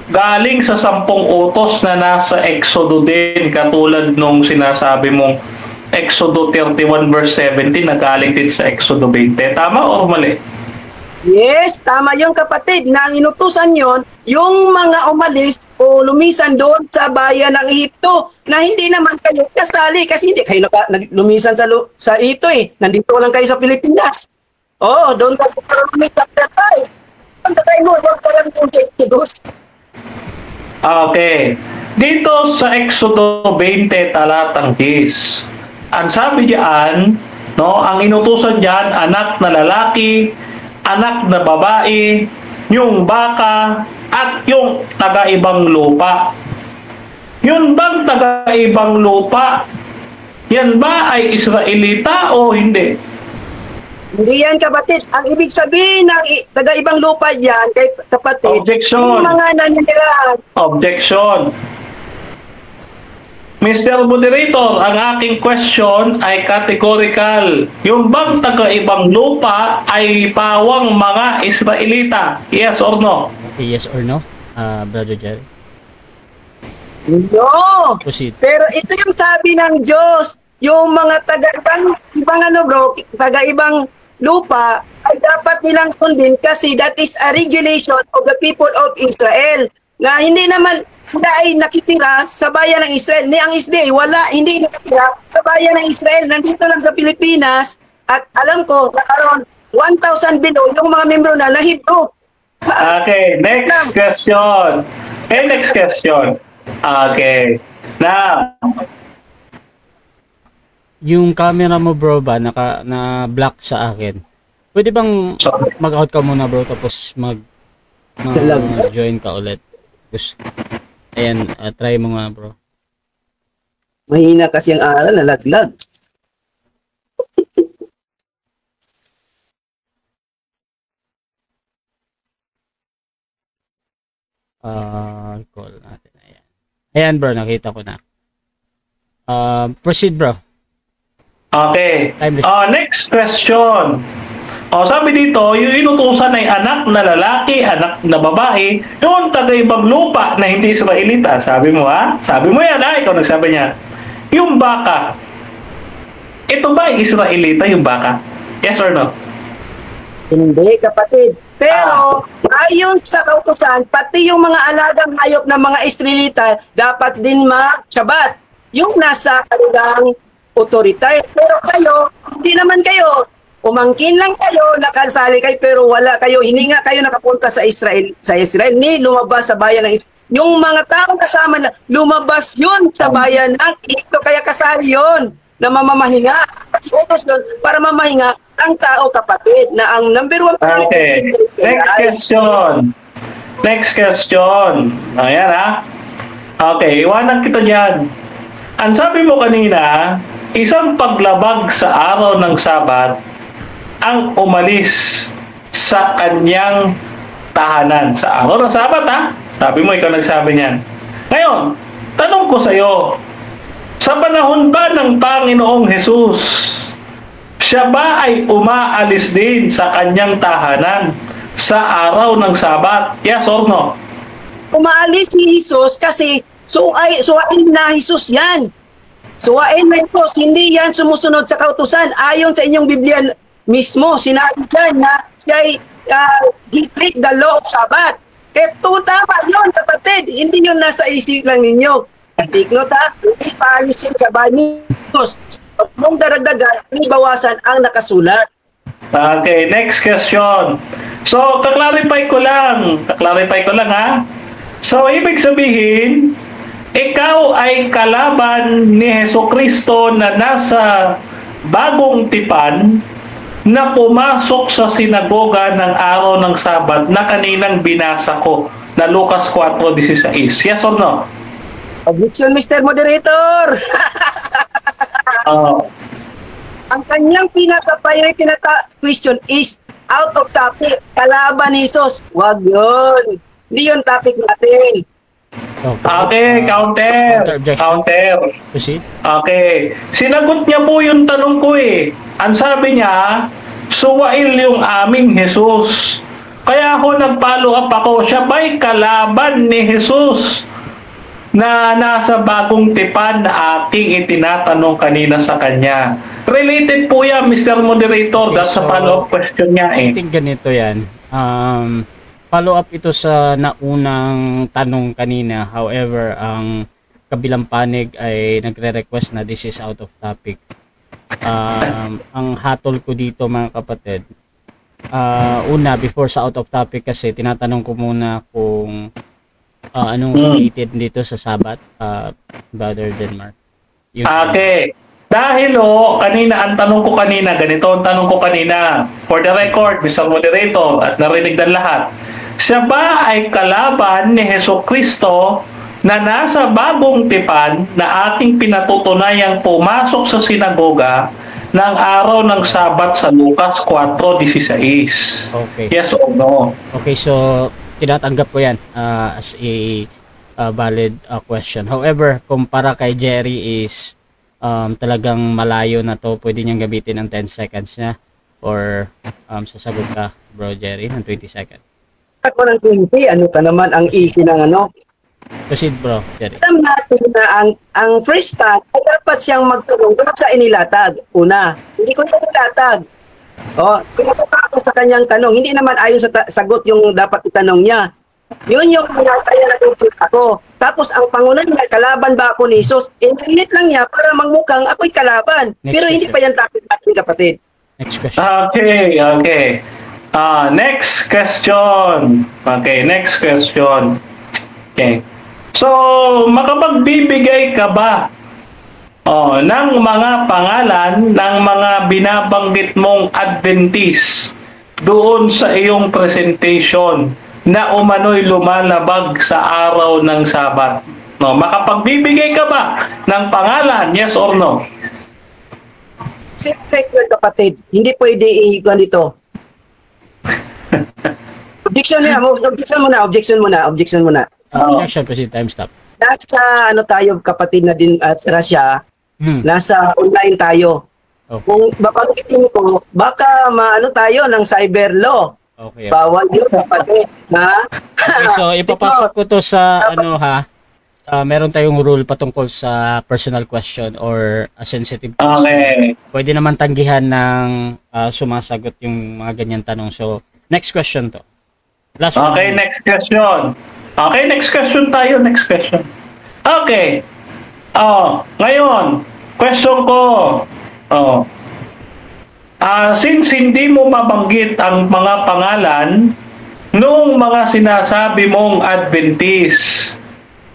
galing sa 10 utos na nasa Exodo din, katulad nung sinasabi mong Exodo 31 verse 17 na galing din sa Exodo 20? Tama o mali? Yes, tama yung kapatid, na ang inutusan yon yung mga umalis o lumisan doon sa bayan ng Ehipto na hindi naman kayo kasali kasi hindi kayo lumisan sa Ehipto eh. Nandito lang kayo sa Pilipinas. Oh, doon ka lumisan sa tayo. Ang tatay mo, doon ka lang kung sa Exodus. Okay. Dito sa Exodo 20 talatang 10, ang sabi diyan, no, ang inutusan diyan, anak na lalaki, anak na babae, yung baka, at yung taga-ibang lupa. Yun bang taga-ibang lupa, yan ba ay Israelita o hindi? Hindi yan, kapatid. Ang ibig sabihin ng taga-ibang lupa dyan, kapatid, Objection. yung mga naninirahan. Objection. Mr. Moderator, ang aking question ay categorical. Yung bang taga-ibang lupa ay pawang mga Israelita? Yes or no? Okay, yes or no? Brother Jerry. No! Proceed. Pero ito yung sabi ng Diyos, yung mga taga-ibang lupa ay dapat nilang sundin kasi that is a regulation of the people of Israel. Na hindi naman sila ay nakitira sa bayan ng Israel. Ang SDA, hindi nakitira sa bayan ng Israel. Nandito lang sa Pilipinas at alam ko, nakaroon 1,000 below yung mga membro na Hebrew. Okay, next question. Next question. Okay. Now, Yung camera mo bro ba na black sa akin? Pwede bang mag-out ka muna bro tapos mag-join ka ulit? Ayan, try mo nga bro. Mahina kasi ang aral, nalaglag. Call natin. Ayan bro, nakita ko na. Proceed bro. okay. Timeless. Next question. Sabi dito, yung inutusan ay anak na lalaki, anak na babae, yung taga-ibang lupa na hindi Israelita. Sabi mo ha? Sabi mo yan ha? Ikaw nagsabi niya. Yung baka, ito ba ay Israelita yung baka? Yes or no? Hindi, kapatid. Pero, ayon sa kautusan, pati yung mga alagang hayop ng mga Israelita, dapat din mag-Shabbat. Yung nasa kanilang otorita. Pero kayo, hindi naman kayo. Umangkin lang kayo, nakasali kayo, pero wala kayo. Hindi nga kayo nakapunta sa Israel. Ni lumabas sa bayan ng Israel. Yung mga taong kasama na lumabas yun sa bayan ng Egipto, kaya kasali yun na mamamahinga. Kasi utos doon para mamahinga ang tao, kapatid, na ang number one Okay. Next question. Next question. Ayan ha. Okay, iwanan kita dyan. Ang sabi mo kanina, isang paglabag sa araw ng Sabat ang umalis sa kanyang tahanan. Sa araw ng Sabat ha? Sabi mo, ikaw nagsabi niyan. Ngayon, tanong ko sa iyo, sa panahon ba ng Panginoong Jesus, siya ba ay umaalis din sa kanyang tahanan sa araw ng Sabat? Yes or no? Umaalis si Jesus kasi suwain na Jesus yan. Suwain na ito, hindi yan sumusunod sa kautusan. Ayon sa inyong Biblia mismo, sinabi dyan na siya ay he break the law of Sabbath. Kaya tama yun, kapatid. Hindi yun nasa isip lang ninyo. Take note ha, hindi paalisin sa bahay ni Jesus. Mong daragdagan, bawasan ang nakasulat. Okay, next question. So, kaklarify ko lang ha. So, ibig sabihin, ikaw ay kalaban ni Hesukristo na nasa bagong tipan na pumasok sa sinagoga ng araw ng Sabat na kaninang binasa ko na Lucas 4:16. Yes or no? Objection, Mr. Moderator! Ang kanyang pinaka-priority na question is out of topic. Kalaban ni Jesus. Wag yun. Hindi yun topic natin. Okay, counter. Counter objection. Counter. Proceed. Okay. Sinagot niya po yung tanong ko eh. Ang sabi niya, suwail yung aming Jesus. Kaya ako nag-follow up ako, siya ba'y kalaban ni Jesus na nasa bagong tipan na aking itinatanong kanina sa kanya? Related po yan, Mr. Moderator. That's a follow-up question niya eh. I think ganito yan. Follow up ito sa naunang tanong kanina. However, ang kabilang panig ay nagre-request na this is out of topic. Ang hatol ko dito mga kapatid, una, before sa out of topic kasi tinatanong ko muna kung anong related dito sa Sabat, Brother Denmark. Okay. Dahil kanina, ang tanong ko kanina, ganito ang tanong ko kanina. For the record, Mr. Moderator, at narinig ng lahat, siya ba ay kalaban ni Jesucristo na nasa bagong tipan na ating pinatutunayang pumasok sa sinagoga ng araw ng Sabat sa Lucas 4:16? Okay. Yes or no? Okay, so tinatanggap ko yan as a valid question. However, kumpara kay Jerry is talagang malayo na to, pwede niyang gamitin ng 10 seconds niya or sasagot ka, bro Jerry, ng 20 seconds. Ako ng 20, ano ka naman ang easy ng ano? Proceed, bro Jerry. Alam natin na ang first time ay dapat siyang magtanong kung sa inilatag. Una, hindi ko siya nilatag. Kumatuka ako sa kanyang tanong, hindi naman ayon sa sagot yung dapat itanong niya. Yun yung kaya nag-confuse ako. Tapos ang pangunan niya, kalaban ba ako ni Jesus? Infinite lang niya para magmukhang ako'y kalaban. Pero hindi pa yan topic natin, kapatid. Next question. Okay. Next question. Okay, next question. Okay. So, makapagbibigay ka ba ng mga pangalan ng mga binabanggit mong Adventist doon sa iyong presentation na umano'y lumalabag sa araw ng Sabat? No, makapagbibigay ka ba ng pangalan, yes or no? Siyempre, kapatid, hindi pwede i-ikuan dito. Objection muna. Objection, proceed, time stop. Nasa tayo kapatid na din at Russia, nasa online tayo. Okay. Kung babanggitin ko, baka tayo ng cyber law. Okay. Bawal yun kapatid. Okay, so ipapasok ko to sa meron tayong rule patungkol sa personal question or a sensitive question. Okay. Pwede naman tanggihan ng sumasagot yung mga ganyan tanong. So, next question to. Last one. Okay, next question. Okay, next question tayo. Next question. Okay. Ngayon, question ko. Since hindi mo mabanggit ang mga pangalan nung mga sinasabi mong Adventist,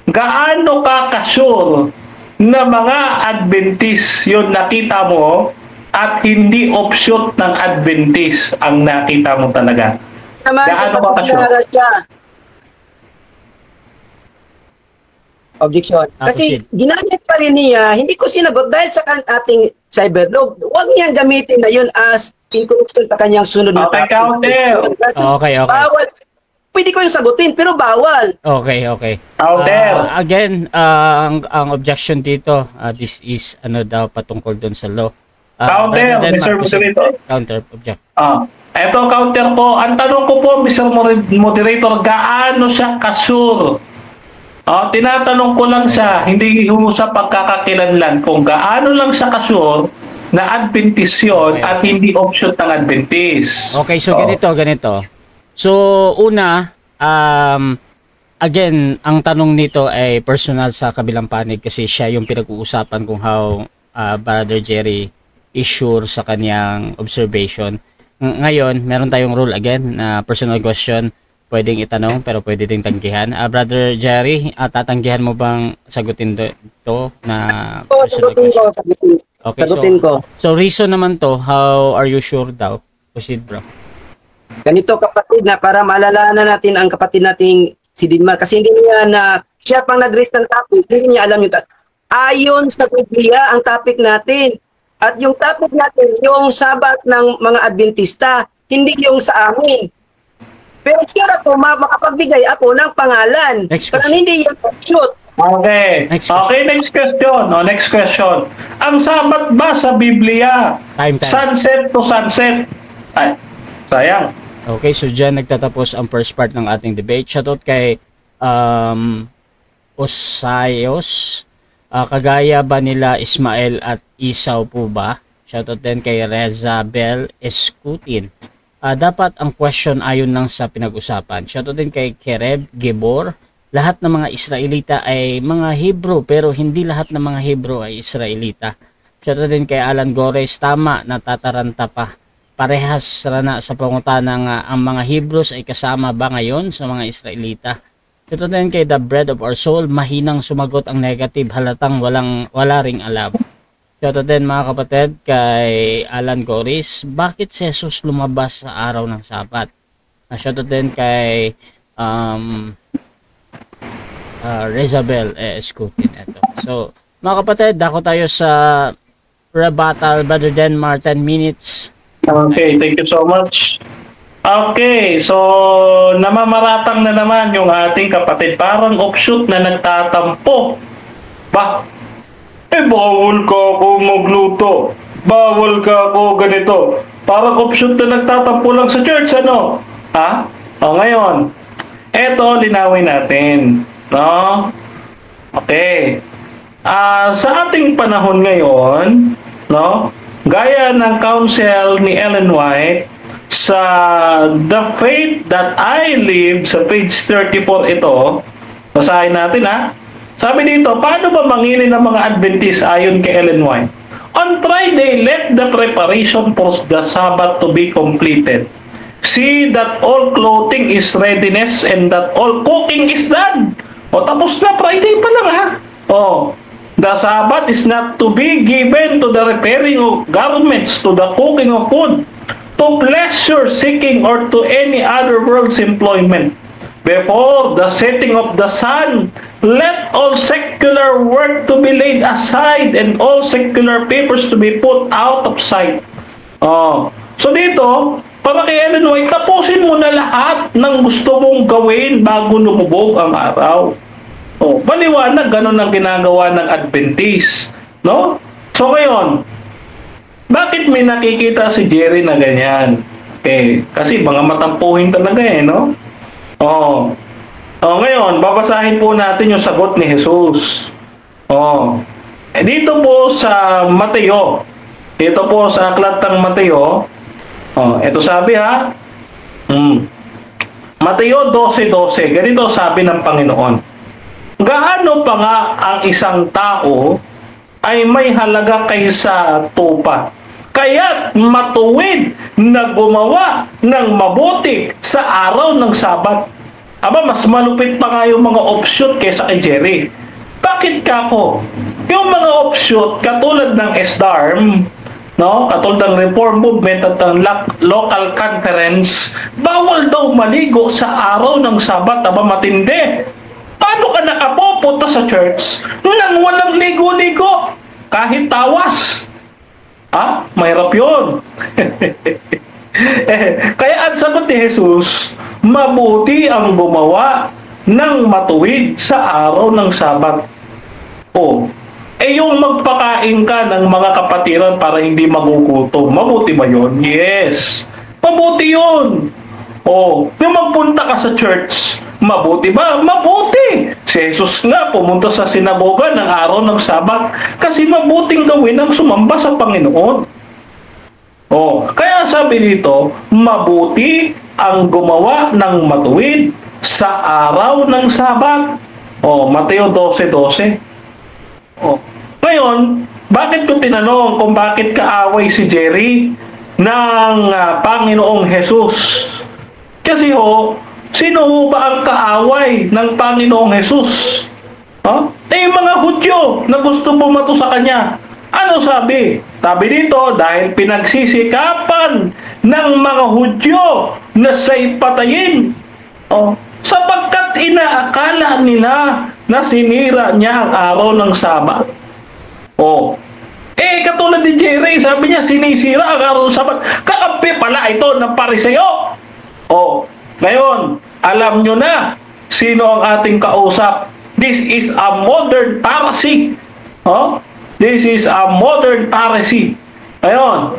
gaano ka ka-sure na mga Adventist yun nakita mo at hindi offshoot ng Adventist ang nakita mo talaga? Gaano ka ka-sure? Objection. Kasi ginamit pa rin niya, hindi ko sinagot dahil sa ating cyber law. Huwag niyang gamitin na yun as incorruption sa kanyang sunod na topic. Counter. Okay. Bawal. Pwede ko yung sagutin, pero bawal. Okay. Counter. Again, ang objection dito, this is daw patungkol doon sa law. Counter, Mr. Moderator. Counter, object. Ito counter ko. Ang tanong ko po, Mr. Moderator, gaano siya kasure? Tinatanong ko lang siya, hindi sa pagkakakilanlan kung gaano lang siya kasure na Adventist yun at hindi offshoot ng Adventist. Okay, so ganito. So, una, again, ang tanong nito ay personal sa kabilang panig kasi siya yung pinag-uusapan kung how Brother Jerry is sure sa kanyang observation. Ngayon, meron tayong rule again na personal question pwedeng itanong pero pwede ding tanggihan. Brother Jerry, tatanggihan mo bang sagutin to na personal question? Okay, sagutin ko. So reason naman to, how are you sure daw? Proceed, bro. Ganito kapatid na para maalala natin ang kapatid nating si Dinmar kasi hindi niya siya pang nag-raise ng topic, hindi niya alam yung ayon sa Biblia ang topic natin. At yung topic natin, yung Sabat ng mga Adventista, hindi yung sa amin. Pero sure ako, makapagbigay ako ng pangalan. Next Pero question. hindi yan shoot. Okay. Next question. Okay, next question. Next question. Ang Sabat ba sa Biblia? Time. Sunset to sunset. Ay, sayang. Okay, so dyan nagtatapos ang first part ng ating debate. Shoutout kay Osayos. Kagaya ba nila Ismael at Isaw po ba? Shoutout din kay Rezabel Escutin. Dapat ang question ayon lang sa pinag-usapan. Shoutout din kay Kereb Gibor. Lahat ng mga Israelita ay mga Hebrew, pero hindi lahat ng mga Hebrew ay Israelita. Shoutout din kay Alan Gores. Tama, natataranta pa. Parehas rana sa pangutana nga ang mga Hebrews ay kasama ba ngayon sa mga Israelita. Ito din kay The Bread of Our Soul, mahinang sumagot ang negative, halatang wala ring alam. Ito din mga kapatid kay Alan Goris, bakit si Jesus lumabas sa araw ng Sabat? Ito din kay Rezabel Escutin. Ito. So mga kapatid, dako tayo sa rebuttal. Brother Denmar, 10 minutes. Okay, thank you so much. Okay, so namamaratang na naman yung ating kapatid. Parang offshoot na nagtatampo. Ba? Bawal ka ako magluto. Bawal ka ako ganito. Parang offshoot na nagtatampo lang sa church, ano? Ha? O ngayon, eto, linawin natin. No? Okay. Sa ating panahon ngayon, no? Gaya ng counsel ni Ellen White sa The Faith That I Live sa page 34 ito, basahin natin ha. Sabi dito, paano ba mangilin ng mga Adventist ayon kay Ellen White? On Friday, let the preparation for the Sabbath to be completed. See that all clothing is readiness and that all cooking is done. O tapos na, Friday pa lang ha. O, the Sabbath is not to be given to the repairing of garments, to the cooking of food, to pleasure seeking, or to any other world's employment. Before the setting of the sun, let all secular work to be laid aside and all secular papers to be put out of sight. So dito, para kay Ellen White, tapusin mo na lahat ng gusto mong gawin bago lumubog ang araw. Baliwanag, ganun ang ginagawa ng Adventist, no? So ngayon, bakit may nakikita si Jerry na ganyan? Kasi mga matampuhin talaga no? Ngayon, babasahin po natin yung sagot ni Jesus. Dito po sa Mateo, dito po sa aklat ng Mateo, ito sabi ha, Mateo 12:12, ganito sabi ng Panginoon. Gaano pa nga ang isang tao ay may halaga kaysa tupa, kaya't matuwid na gumawa ng mabuti sa araw ng Sabat. Aba, mas malupit pa nga yung mga offshoot kaysa kay Jerry. Bakit ka ko? Yung mga offshoot, katulad ng SDARM, no? Katulad ng Reform Movement at ng local conference, bawal daw maligo sa araw ng Sabat. Aba, matindi. Paano ka nakapupunta sa church nang walang ligo-ligo? Kahit tawas. Mahirap yun. Kaya ang sagot ni Jesus, mabuti ang gumawa ng matuwid sa araw ng Sabat. Yung magpakain ka ng mga kapatiran para hindi magugutom, mabuti ba yun? Yes. Mabuti yun. Yung magpunta ka sa church, mabuti ba? Mabuti! Si Jesus nga pumunta sa sinagoga ng araw ng Sabat kasi mabuting gawin ang sumamba sa Panginoon. Kaya sabi dito, mabuti ang gumawa ng matuwid sa araw ng Sabat. Mateo 12:12. Ngayon, bakit ko tinanong kung bakit kaaway si Jerry ng Panginoong Jesus? Kasi sino ba ang kaaway ng Panginoong Jesus? Yung mga Hudyo na gusto bumato sa kanya. Ano sabi? Sabi dito, dahil pinagsisikapan ng mga Hudyo na siya'y patayin. Sapagkat inaakala nila na sinira niya ang araw ng Sabat. Katulad ni Jerry, sabi niya sinisira ang araw ng Sabat. Kakampi pala ito ng Pariseo. Ngayon, alam nyo na sino ang ating kausap. This is a modern Pharisee. Oh? This is a modern Pharisee. Ngayon,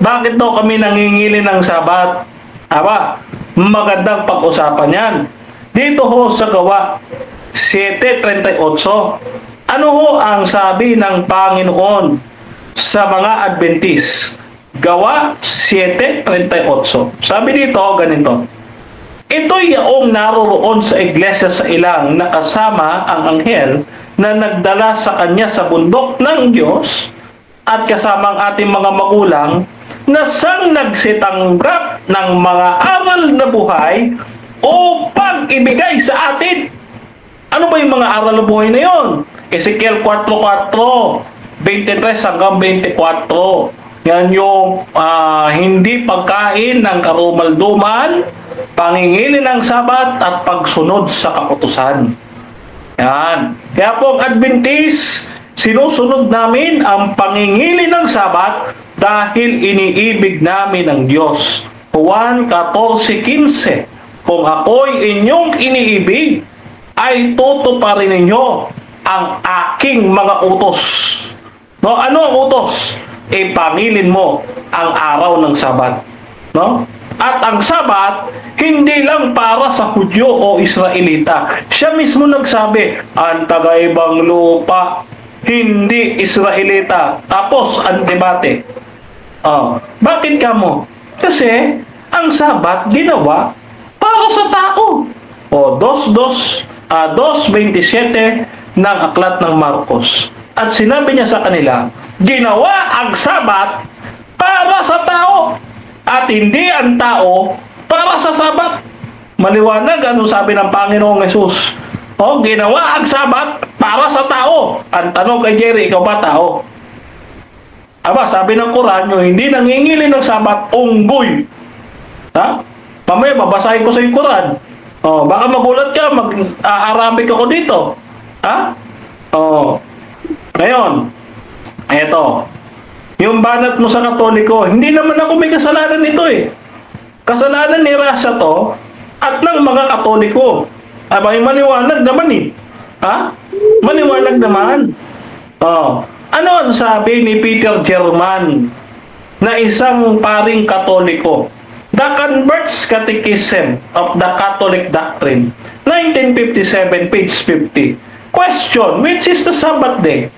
bakit daw kami nangingili ng Sabat? Aba, magandang pag-usapan yan. Dito ho sa Gawa 7:38. Ano ho ang sabi ng Panginoon sa mga Adventist? Gawa 7:38. Sabi dito, ganito. Ito'y yaong naroon sa iglesia sa ilang nakasama ang anghel na nagdala sa kanya sa bundok ng Diyos at kasama ang ating mga magulang na sang nagsitanggap ng mga aral na buhay upang ibigay sa atin. Ano ba yung mga aral na buhay na yon? Ezekiel 4:4, 23 hanggang 24. Yan yung hindi pagkain ng karumalduman, pangingili ng Sabat at pagsunod sa kautusan. Yan. Kaya po ang Adventist, sinusunod namin ang pangingili ng Sabat dahil iniibig namin ang Diyos. Juan 14:15. Kung ako'y inyong iniibig, ay tutuparin ninyo ang aking mga utos. No, ano ang utos? Ipangilin mo ang araw ng Sabat. No? At ang Sabat, hindi lang para sa Hudyo o Israelita. Siya mismo nagsabi, ang taga-ibang lupa, hindi Israelita. Tapos, ang debate. Bakit ka mo? Kasi, ang Sabat ginawa para sa tao. 2:27 ng aklat ng Marcos. At sinabi niya sa kanila, ginawa ang Sabat para sa tao at hindi ang tao para sa Sabat. Maliwanag ano sabi ng Panginoong Hesus. Ginawa ang Sabat para sa tao. Ang tanong kay Jerry, ikaw ba tao? Aba, sabi ng Quran, yung hindi nangingili ng Sabat, unggoy. Ha? Mamaya, babasahin ko sa yung Quran. Baka magulat ka, mag-Arabic ako dito. Ha? Ngayon, eto. Yung banat mo sa Katoliko, hindi naman ako may kasalanan nito eh. Kasalanan ni Rasha to at ng mga Katoliko. Aba, yung maniwanag naman eh. Ha? Maniwanag naman. Ano ang sabi ni Peter German na isang paring Katoliko? The Converts Catechism of the Catholic Doctrine, 1957, page 50. Question, which is the Sabbath day?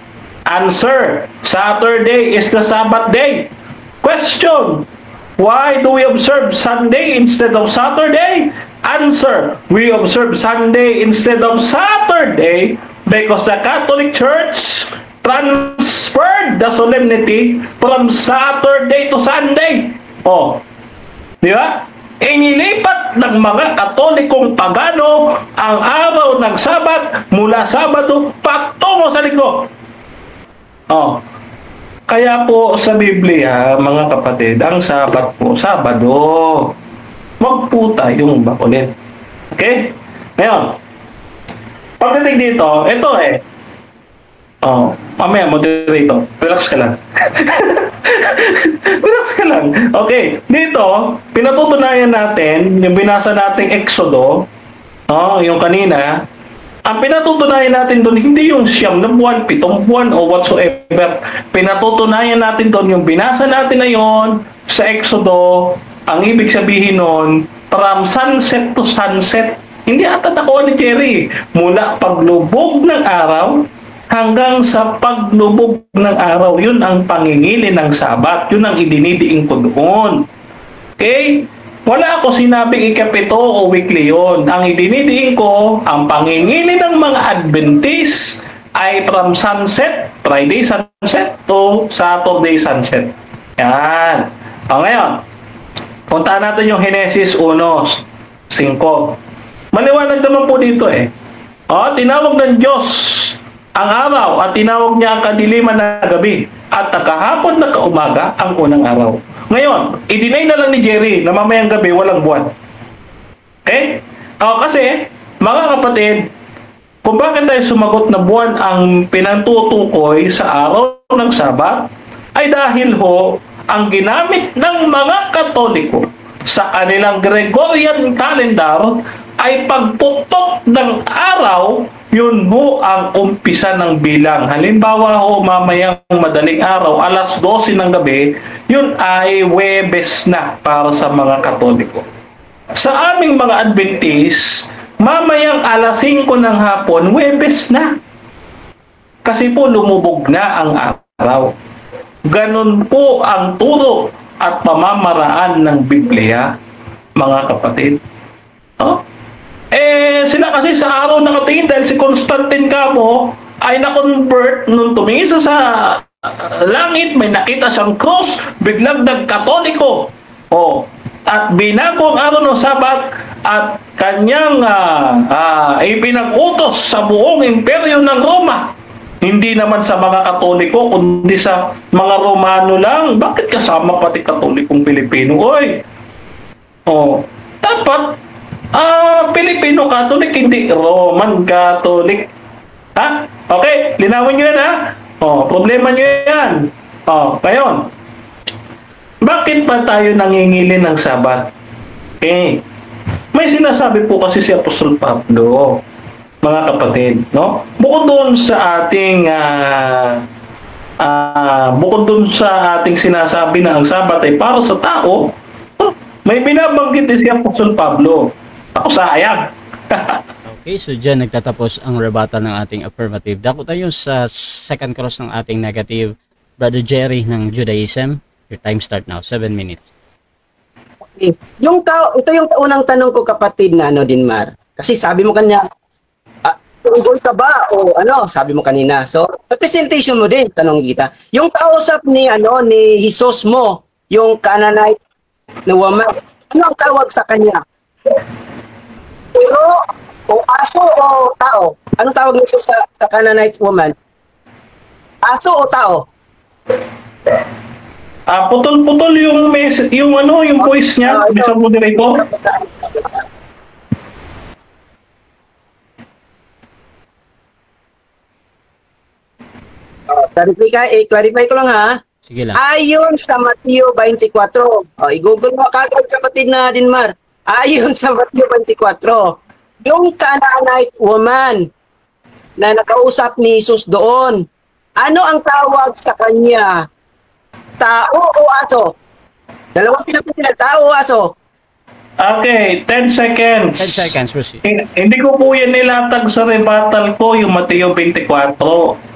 Answer, Saturday is the Sabbath day. Question, why do we observe Sunday instead of Saturday? Answer, we observe Sunday instead of Saturday because the Catholic Church transferred the solemnity from Saturday to Sunday. Di ba? Inilipat ng mga Katolikong pagano ang araw ng Sabat mula Sabado patungo sa Linggo. Kaya po sa Biblia, mga kapatid, ang Sabat po, Sabado. Wag po tayong bakulit. Okay? Ngayon, pagdating dito, ito mamaya, moderator. Relax ka lang. Relax ka lang. Okay. Dito, pinatutunayan natin, yung binasa nating Exodo, yung kanina, ang pinatutunayan natin doon, hindi yung 9 na buwan, 7 buwan, o whatsoever. Pinatutunayan natin doon, yung binasa natin na yon sa Exodo, ang ibig sabihin nun, from sunset to sunset. Hindi ata nakuha ni Jerry. Mula paglubog ng araw, hanggang sa paglubog ng araw, yun ang pangingili ng Sabat. Yun ang idinidiin ko doon. Okay? Wala ako sinabing ikapito o weekly yun. Ang idinidiin ko, ang pangingili ng mga Adventist ay from sunset, Friday sunset to Saturday sunset. Yan. Ngayon, puntaan natin yung Genesis 1:5. Maliwanag naman po dito tinawag ng Diyos ang araw at tinawag niya ang kadiliman na gabi at nakahapon na kaumaga ang unang araw. Ngayon, i-deny na lang ni Jerry na mamayang gabi walang buwan. Okay? Kasi, mga kapatid, kung bakit tayo sumagot na buwan ang pinatutukoy sa araw ng Sabat, ay dahil ang ginamit ng mga Katoliko sa kanilang Gregorian calendar ay pagputok ng araw, yun ho ang umpisa ng bilang. Halimbawa ho, mamayang madaling araw, alas 12 ng gabi, yun ay Huwebes na para sa mga Katoliko. Sa aming mga Adventist, mamayang alas 5 ng hapon, Huwebes na. Kasi po lumubog na ang araw. Ganun po ang turo at pamamaraan ng Biblia, mga kapatid. Oh? Sila kasi sa araw nakatingin dahil si Constantine Camo ay na-convert nung tumingin sa langit, may nakita siyang cross, biglang nagkatoliko. Oh, at binago ang araw ng Sabat at kanyang ipinag-utos sa buong imperyo ng Roma. Hindi naman sa mga Katoliko, kundi sa mga Romano lang. Bakit kasama pati Katolikong Pilipino? Oy! Oh, dapat Pilipino Catholic, hindi Roman Catholic. Ha? Okay, linawin nyo yan, ha? Oh, problema nyo yan. Oh, ngayon, bakit pa tayo nangingili ng Sabat? May sinasabi po kasi si Apostol Pablo, mga kapatid, no? Bukod doon sa ating sinasabi na ang Sabat ay para sa tao, may binabanggit din si Apostol Pablo. Ako sayang. Okay, so dyan nagtatapos ang rebuttal ng ating affirmative. Dako tayo sa second cross ng ating negative. Brother Jerry ng Judaism. Your time start now, 7 minutes. Okay. Ito yung unang tanong ko, kapatid na Dinmar. Kasi sabi mo kanya, tungkol ka ba o ano, sabi mo kanina. So, sa presentation mo din, tanong kita. Yung kausap ni Jesus mo, yung Canaanite na woman, ano ang tawag sa kanya? Pero, o aso o tao? Anong tawag nito sa Canaanite woman? Aso o tao? Putol-putol yung voice niya, Mr. Moderator. Clarify ko lang, ha. Sige lang. Ayon sa Mateo 24. I-google mo kagad, kapatid na Dinmar. Ayon sa Mateo 24, yung Canaanite woman na nakausap ni Jesus doon, ano ang tawag sa kanya? Tao o aso? Dalawang pinapitin, tao o aso? Okay, 10 seconds. 10 seconds, proceed. Hindi ko po yan nilatag sa rebuttal ko, yung Mateo 24.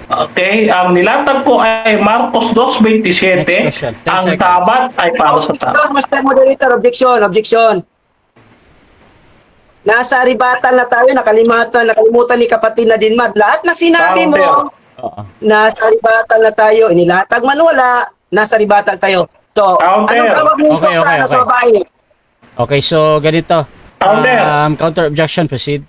Okay, ang nilatag ko ay Marcos 2:27. Ang Sabat ay para sa tao. Master Moderator, objection. Nasa rebuttal na tayo, nakalimutan ni kapatid na Dinmar. Lahat ng sinabi mo, nasa rebuttal na tayo, inilatag man wala, nasa rebuttal tayo. So, anong tawag mo sa babae? Okay, so ganito. Counter objection, proceed.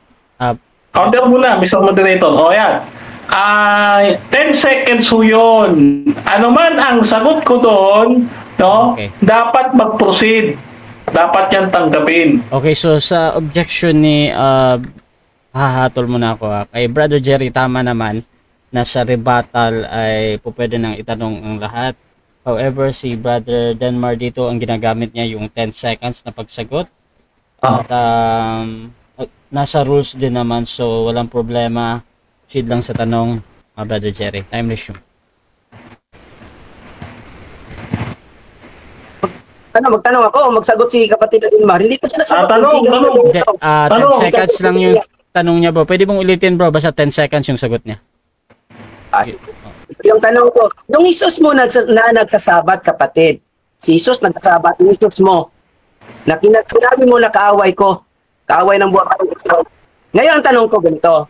Counter muna, Mr. Moderator. O yan. 10 seconds ho yun. Ano man ang sagot ko doon, no? Okay. Dapat mag-proceed. Dapat yan tanggapin. Okay, so sa objection ni hahatol muna ako, kay Brother Jerry, tama naman na sa rebuttal ay pwede nang itanong ang lahat. However, si Brother Denmar dito, ang ginagamit niya yung 10 seconds na pagsagot. At nasa rules din naman, so walang problema. Proceed lang sa tanong, Brother Jerry. Time resume. Magtanong ako o magsagot si kapatid na Dinmar? Hindi pa siya nagsagot. Tanong. 10 seconds lang yung tanong niya, bro. Pwede mong ulitin, bro. Basta 10 seconds yung sagot niya. Yung tanong ko, yung Jesus mo na nagsasabat, kapatid. Si Jesus nagsasabat, yung Jesus mo. Na sinabi mo na kaaway ko. Kaaway ng buwan ko. Ngayon ang tanong ko ganito.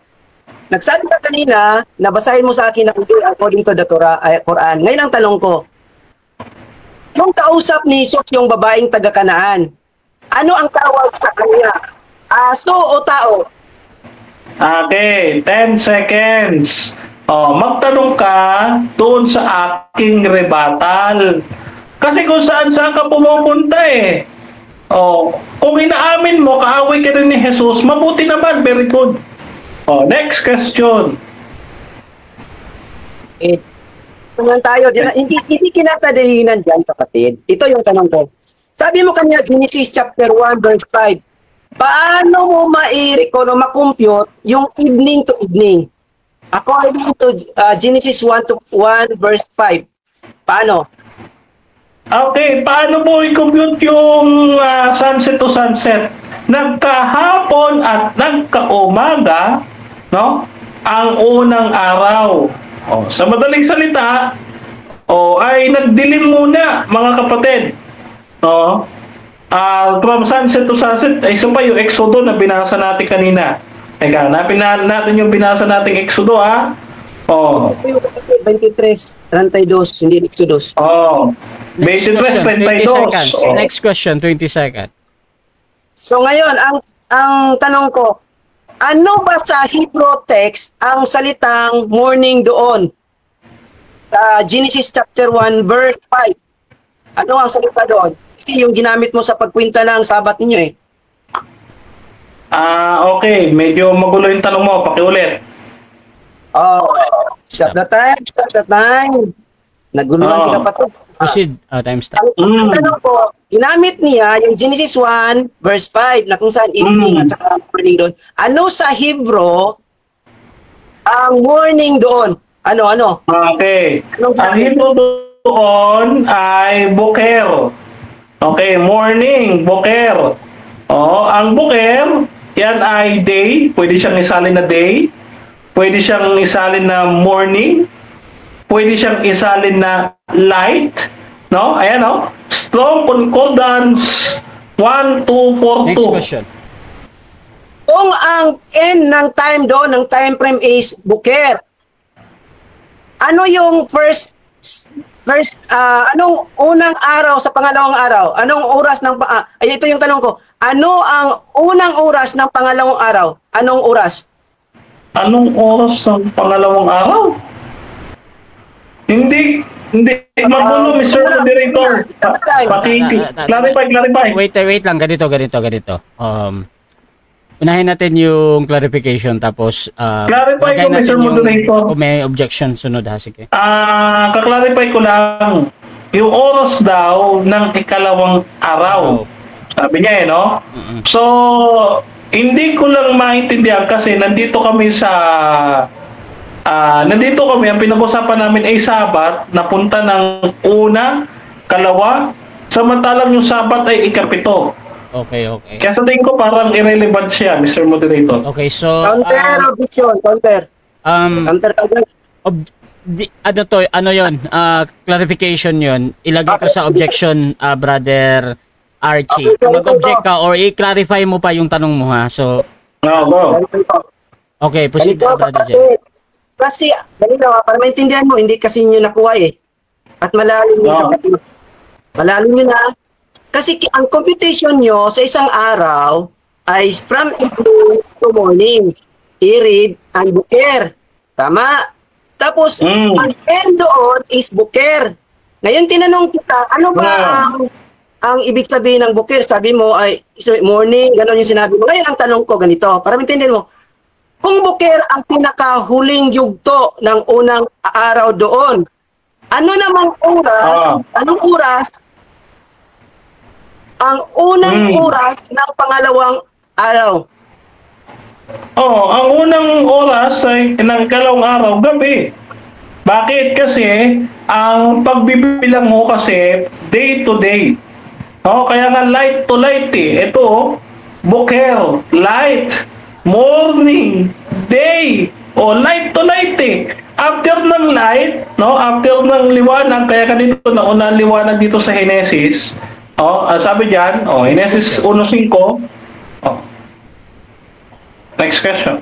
Nagsabi ka kanina, nabasahin mo sa akin according to the Quran. Ngayon ang tanong ko, yung kausap ni Jesus, yung babaeng taga-Kanaan, ano ang tawag sa kanya? Aso o tao? Okay, 10 seconds. Magtanong ka doon sa aking rebuttal. Kasi kung saan ka pumupunta eh. Kung inaamin mo, kaaway ka rin ni Jesus, mabuti naman, very good. Next question. Tanong tayo, hindi kinatadalinan dyan, kapatid. Ito yung tanong ko. Sabi mo kanya, Genesis chapter 1, verse 5. Paano mo makompute yung evening to evening? According to Genesis 1 to 1, verse 5. Paano? Okay, paano mo i-compute yung sunset to sunset? Nagkahapon at nagkaumaga, no? Ang unang araw. Sa madaling salita, ay nagdilim muna, mga kapatid. From sunset to sunset, isa pa yung Exodo na binasa natin kanina. Teka, hanapin natin yung binasa nating Exodo, ha? 23, 32, hindi Exodus. 23, 32. Next question, 20 seconds. So ngayon, ang tanong ko, ano ba sa Hebrew text ang salitang morning doon? Genesis chapter 1, verse 5. Ano ang salita doon? Kasi yung ginamit mo sa pagkwenta ng sabat ninyo eh. Okay. Medyo magulo yung tanong mo. Pakiulit. Stop the time. Naguluhan si kapatid. Proceed. Time stop. Ang tanong ko, ginamit niya yung Genesis 1, verse 5, na kung saan evening at saka morning doon. Ano sa Hebrew ang morning doon? Ano? Okay. Ang Hebrew doon ay boker. Okay, morning, boker. Ang boker, yan ay day. Pwede siyang isalin na day. Pwede siyang isalin na morning. Pwede siyang isalin na light. No? Ayan, no? Strong concordance 1, 2, 4, 2. Next question. Kung ang end ng time doon, ng time frame is buker, ano yung anong unang araw sa pangalawang araw? Anong oras ng ito yung tanong ko. Ano ang unang oras ng pangalawang araw? Anong oras? Anong oras ng pangalawang araw? Hindi magulo, Mr. Moderator. Clarify. Wait lang, ganito. Unahin natin yung clarification tapos clarify ko, Mr. Moderator. Kung may objection, sunod ha, sige. Kaklarify ko lang yung oras daw ng ikalawang araw. Sabi niya no? So, hindi ko lang maintindihan kasi nandito kami, ang pinag-usapan namin ay Sabat, napunta ng una, kalawa, samantalang yung Sabat ay ikapito. Okay. Kaya sa tingin ko parang irrelevant siya, Mr. Moderator. Okay, so Counter. clarification yon. Ilagay ko sa objection, Brother Archie. Mag-object ka or i-clarify mo pa yung tanong mo ha. So go. Okay, proceed, Brother Jay. Kasi, para maintindihan mo, hindi kasi nyo nakuha eh. At malalim yun. Malalim yun na. Kasi ang computation nyo sa isang araw ay from evening to morning. Irid and buker. Tama? Tapos, ang end doon is buker. Ngayon, tinanong kita, ano ba ang ibig sabihin ng buker? Sabi mo ay morning, gano'n yung sinabi mo. Ngayon, ang tanong ko ganito, para maintindihan mo, kung buker ang pinakahuling yugto ng unang araw doon, ano namang oras, anong oras ang unang oras ng pangalawang araw? Ang unang oras ay ng kalawang araw, gabi. Bakit? Kasi ang pagbibilang mo kasi day to day. Kaya nga light to light eh. Ito, buker, light, morning, day, light to light eh. After ng light, after ng liwanag, kaya ka dito nauna liwanag dito sa Genesis. Sabi diyan, Genesis 1:5. Next question.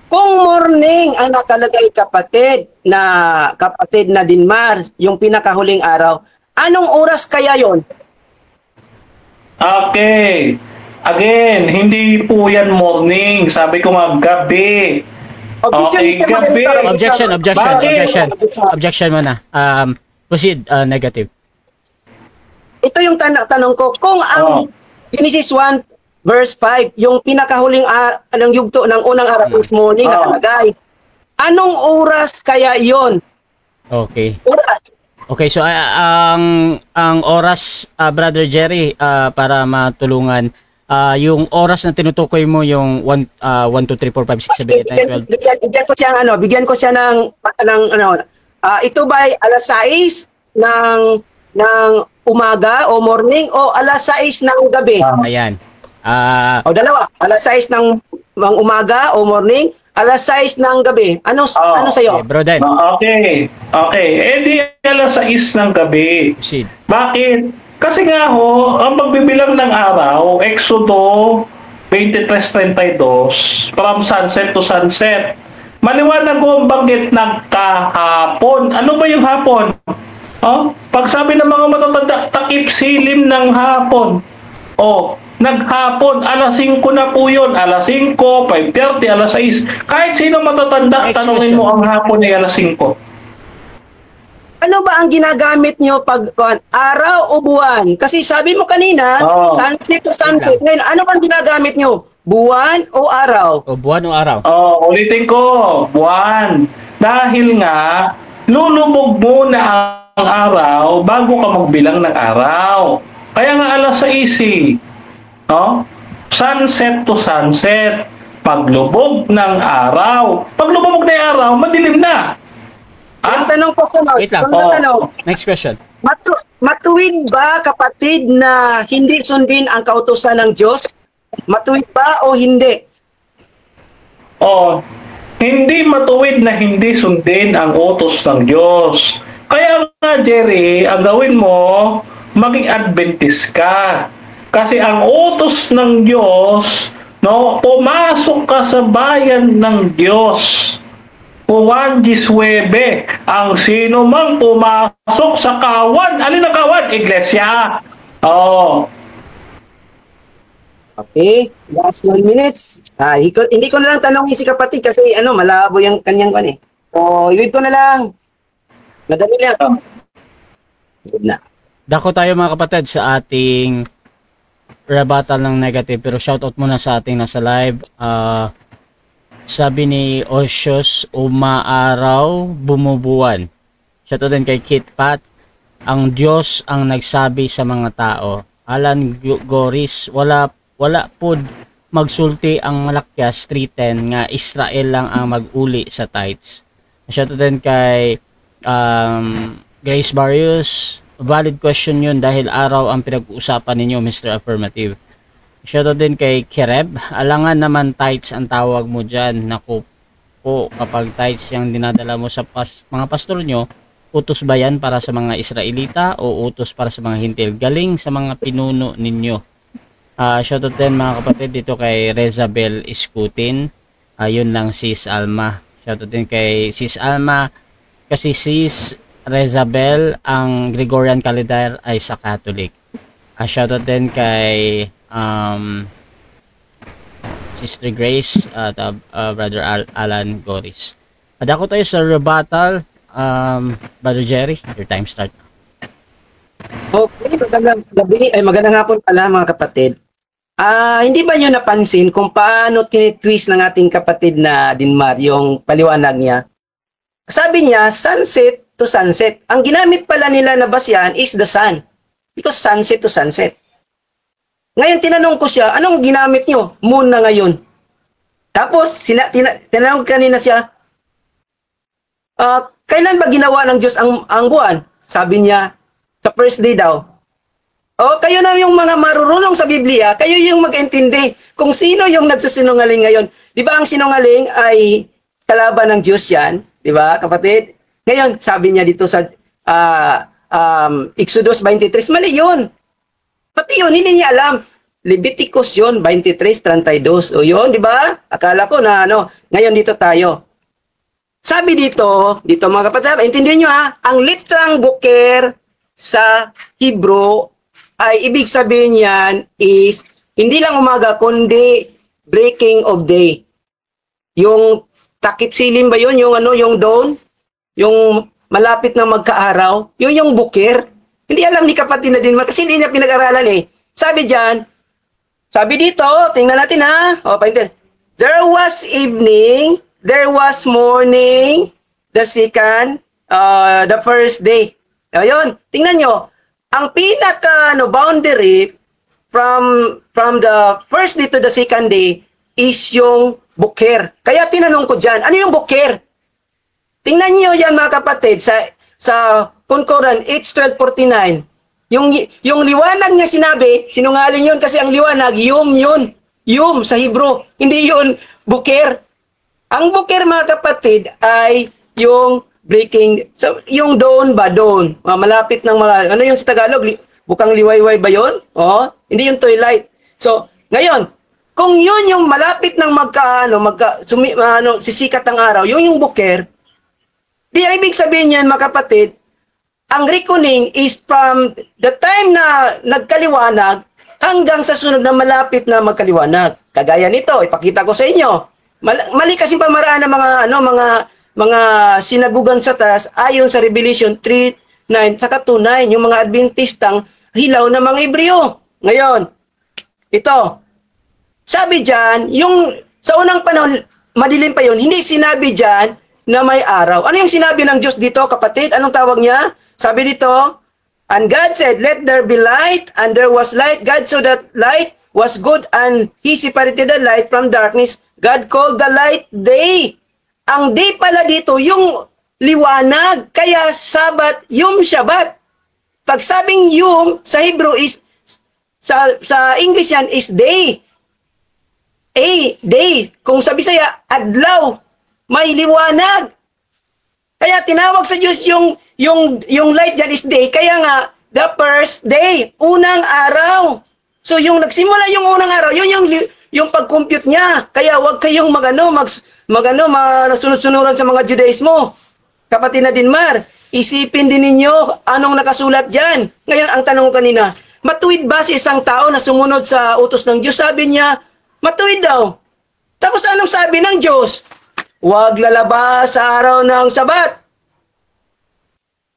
Kung morning ang nakalagay kapatid na Dinmar, yung pinakahuling araw, anong oras kaya yon? Okay. Again, hindi po yan morning. Sabi ko nga, gabi. Gabi. Objection muna. Proceed, negative. Ito yung tanong ko. Kung ang Genesis 1, verse 5, yung pinakahuling yugto ng unang araw is morning nakalagay, anong oras kaya yon? Okay. Oras. Okay, so ang oras, Brother Jerry, para matulungan, yung oras na tinutukoy mo yung 1, 2, 3, 4, 5, 6, 7, 8, 9, 12. Bigyan ko siya ng bigyan ko siya ng ito ba ay alas 6 ng umaga o morning o alas 6 ng gabi? Ayan. O dalawa, alas 6 ng umaga o morning, alas 6 ng gabi. Ano sa'yo? Okay, bro Dan. Okay. Eh di alas 6 ng gabi. Proceed. Bakit? Kasi nga ho, ang pagbibilang ng araw, Exodo 23:32, from sunset to sunset. Maliwanag ho ang banggit ng kahapon. Ano ba yung hapon? Pag sabi ng mga matatanda, takip silim ng hapon. Naghapon, alas 5 na po yun. Alas 5, 5:30, alas 6. Kahit sino matatanda, Next tanungin question. mo ang hapon ay alas 5. Ano ba ang ginagamit nyo pag araw o buwan? Kasi sabi mo kanina, sunset to sunset. Ngayon, ano bang ginagamit nyo? Buwan o araw? O buwan o araw? Ulitin ko, buwan. Dahil nga, lulubog muna ang araw bago ka magbilang ng araw. Kaya nga alas 6, sunset to sunset. Paglubog ng araw. Paglubog ng araw, madilim na. Ang tanong po ko, Wait lang. Next question. Matuwid ba, kapatid, na hindi sundin ang kautusan ng Diyos? Matuwid ba o hindi? Hindi matuwid na hindi sundin ang utos ng Diyos. Kaya nga, Jerry, ang gawin mo, maging Adventist ka. Kasi ang utos ng Diyos, pumasok ka sa bayan ng Diyos. Juan 19, ang sino mang pumasok sa kawan. Alin ang kawan? Iglesia. Okay, last 1 minutes. Hindi ko na lang tanongin si kapatid kasi malabo yung kanyang kan eh. Iwid ko na lang. Madali lang. Good na. Dako tayo mga kapatid sa ating rebuttal ng negative, pero shoutout muna sa ating nasa live. Sabi ni Osios, umaaraw, bumubuwan. Shoutout din kay Kit Pat. Ang Diyos ang nagsabi sa mga tao. Alan Goris, wala pod magsulti ang Malakyas 3:10 nga Israel lang ang mag-uli sa tithes. Shoutout din kay Grace Barrios. Valid question yun dahil araw ang pinag-uusapan ninyo, Mr. Affirmative. Shoutout din kay Kereb. Alangan naman tithes ang tawag mo dyan. Naku po, kapag tithes yung dinadala mo sa mga pastor nyo, utos ba yan para sa mga Israelita o utos para sa mga Hintil? Galing sa mga pinuno ninyo. Shoutout din mga kapatid dito kay Rezabel Iskutin. Yun lang, Sis Alma. Shoutout din kay Sis Alma. Kasi Sis Rezabel, ang Gregorian calendar ay sa Catholic. Shoutout din kay Sister Grace at Brother Alan Goris. Adako tayo sa rebuttal. Brother Jerry, your time start. Okay, magandang hapon pala mga kapatid. Hindi ba nyo napansin kung paano tinitwist ng ating kapatid na Dinmar yung paliwanag niya? Sabi niya, sunset to sunset. Ang ginamit pala nila na basyan is the sun. Because sunset to sunset. Ngayon, tinanong ko siya, anong ginamit nyo? Moon na ngayon. Tapos, tinanong kanina siya, kailan ba ginawa ng Diyos ang buwan? Sabi niya, sa first day daw. Kayo na yung mga marurunong sa Biblia, kayo yung mag-intindi kung sino yung nagsasinungaling ngayon. Di ba ang sinungaling ay kalaban ng Diyos yan? Di ba, kapatid? Ngayon, sabi niya dito sa Exodus 23, mali yun. Pati yun, hindi niya alam. Leviticus yun, 23:32. O yun, di ba? Akala ko na ngayon dito tayo. Sabi dito mga kapatid, intindihan nyo ang litrang buker sa Hebrew ay ibig sabihin yan is hindi lang umaga kundi breaking of day. Yung takip silim ba yun? Yung dawn? Yung malapit na magkaaraw? Yun yung buker? Hindi alam ni kapatid na din kasi hindi niya pinag-aralan eh. Sabi dito, tingnan natin paintin. There was evening, there was morning, the second, the first day. Ayun, tingnan nyo, ang pinaka boundary from the first day to the second day is yung buker. Kaya tinanong ko dyan, ano yung buker? Tingnan nyo yan mga kapatid, sa Concordance H1249, yung liwanag niya sinabi, sinungaling yun kasi ang liwanag, yun, sa Hebrew, hindi yun buker. Ang buker mga kapatid ay yung breaking, so, yung dawn, malapit ng mga, ano yung sa Tagalog, bukang liwayway ba yun? Hindi yung twilight. So, ngayon, kung yun yung malapit ng sisikat ng araw, yun yung buker, di ibig sabihin yan mga kapatid, ang reckoning is from the time na nagkaliwanag hanggang sa sunod na malapit na magkaliwanag. Kagaya nito, ipakita ko sa inyo. Mali kasi pamaraan ng mga sinagugan sa taas ayon sa Revelation 3:9 saka 2:9, yung mga Adventistang hilaw na mga Hebreo. Ngayon, ito, sabi dyan, yung sa unang panahon, madilim pa yun, hindi sinabi dyan na may araw. Ano yung sinabi ng Diyos dito, kapatid? Anong tawag niya? Sabi dito, and God said, let there be light, and there was light. God saw that light was good, and He separated the light from darkness. God called the light day. Ang day pala dito, yung liwanag. Kaya Sabat, Yom Shabbat. Pag sabing Yom, sa Hebrew is, sa English yan, is day. Day. Kung sa Bisaya, adlaw. May liwanag. Kaya tinawag sa Diyos yung light dyan is day. Kaya nga, the first day, unang araw. So yung nagsimula yung unang araw, yun yung pag-compute niya. Kaya wag kayong sunod-sunuran sa mga Judaismo. Kapatid na Dinmar, isipin din ninyo anong nakasulat dyan. Ngayon, ang tanong ko kanina, matuwid ba si isang tao na sumunod sa utos ng Diyos? Sabi niya, matuwid daw. Tapos anong sabi ng Diyos? Huwag lalabas sa araw ng Sabat.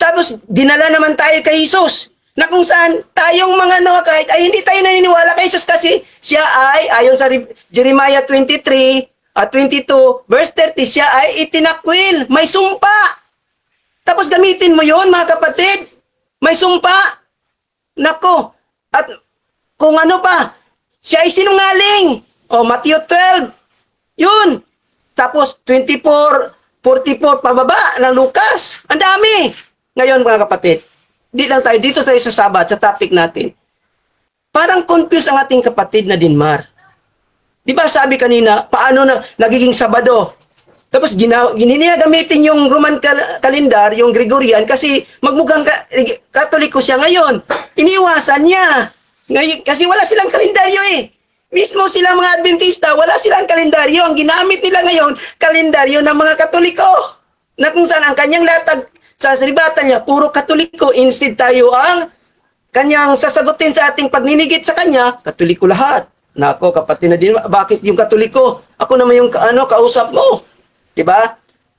Tapos dinala naman tayo kay Jesus na kung saan tayong mga kahit ay hindi tayo naniniwala kay Jesus kasi siya ay, ayon sa Jeremiah 23 at 22 verse 30, siya ay itinakwil, may sumpa. Tapos gamitin mo yon mga kapatid, may sumpa. Nako, at kung ano pa, siya ay sinungaling. Matthew 12, yun. Tapos 24, 44 pababa ng Lucas. Ang dami. Ngayon mga kapatid, di lang tayo dito sa Sabat, sa topic natin. Parang confused ang ating kapatid na Dinmar. Di ba sabi kanina, paano na nagiging Sabado? Tapos ginagamitin yung Roman calendar, yung Gregorian, kasi magmukhang Katoliko siya ngayon. Iniwasan niya. Kasi wala silang kalendaryo eh. Mismo sila mga Adventista, wala silang kalendaryo. Ang ginamit nila ngayon, kalendaryo ng mga Katoliko. Na kung saan ang kanyang latag sa saribatan niya, puro Katoliko. Instead tayo ang kanyang sasagutin sa ating pagninigit sa kanya, Katoliko lahat. Nako, kapatid na din, bakit yung Katoliko? Ako naman yung kausap mo. Diba?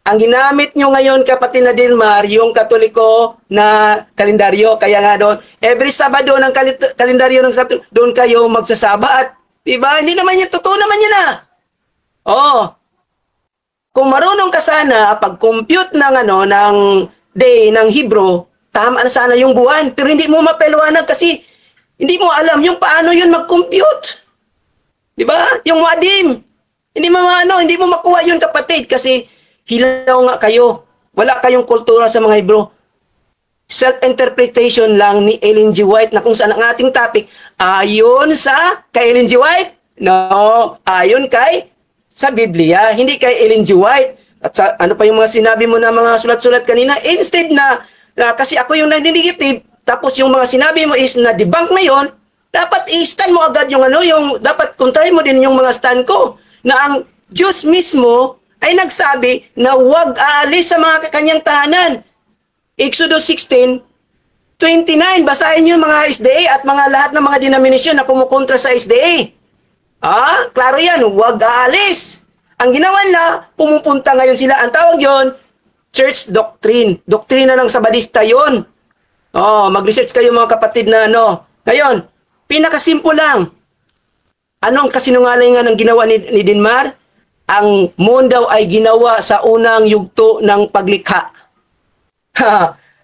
Ang ginamit nyo ngayon, kapatid na Dilmar, yung Katoliko na kalendaryo. Kaya nga doon, every Sabado ng kalendaryo ng doon kayo magsasabat. Diba? Hindi naman yan, totoo naman yan ah. Kung marunong ka sana, pag-compute ng day ng Hebrew, tama na sana yung buwan. Pero hindi mo mapaliwanag kasi hindi mo alam yung paano yun mag-compute. Diba? Yung Muadim. Hindi mo makuha yun kapatid kasi hilaw nga kayo. Wala kayong kultura sa mga Hebrew. Self-interpretation lang ni Ellen G. White na kung saan ang ating topic ayon kay Ellen G. White? No, ayon sa Biblia, hindi kay Ellen G. White. At ano pa yung mga sinabi mo na mga sulat-sulat kanina? Instead na kasi ako yung negative, tapos yung mga sinabi mo is na debunk na yon, dapat i-stand mo agad yung dapat kontrahin mo din yung mga stand ko na ang Diyos mismo ay nagsabi na huwag aalis sa mga kanyang tahanan. Exodus 16:29, basahin niyo mga SDA at lahat ng mga denominasyon na kumukontra sa SDA. Klaro yan, huwag aalis. Ang ginawa nila, pumupunta ngayon sila. Ang tawag yon, church doctrine. Doktrina ng Sabadista yon. Mag-research kayo mga kapatid na Ngayon, pinakasimple lang. Anong kasinungalingan ng ginawa ni Dinmar? Ang moon daw ay ginawa sa unang yugto ng paglikha.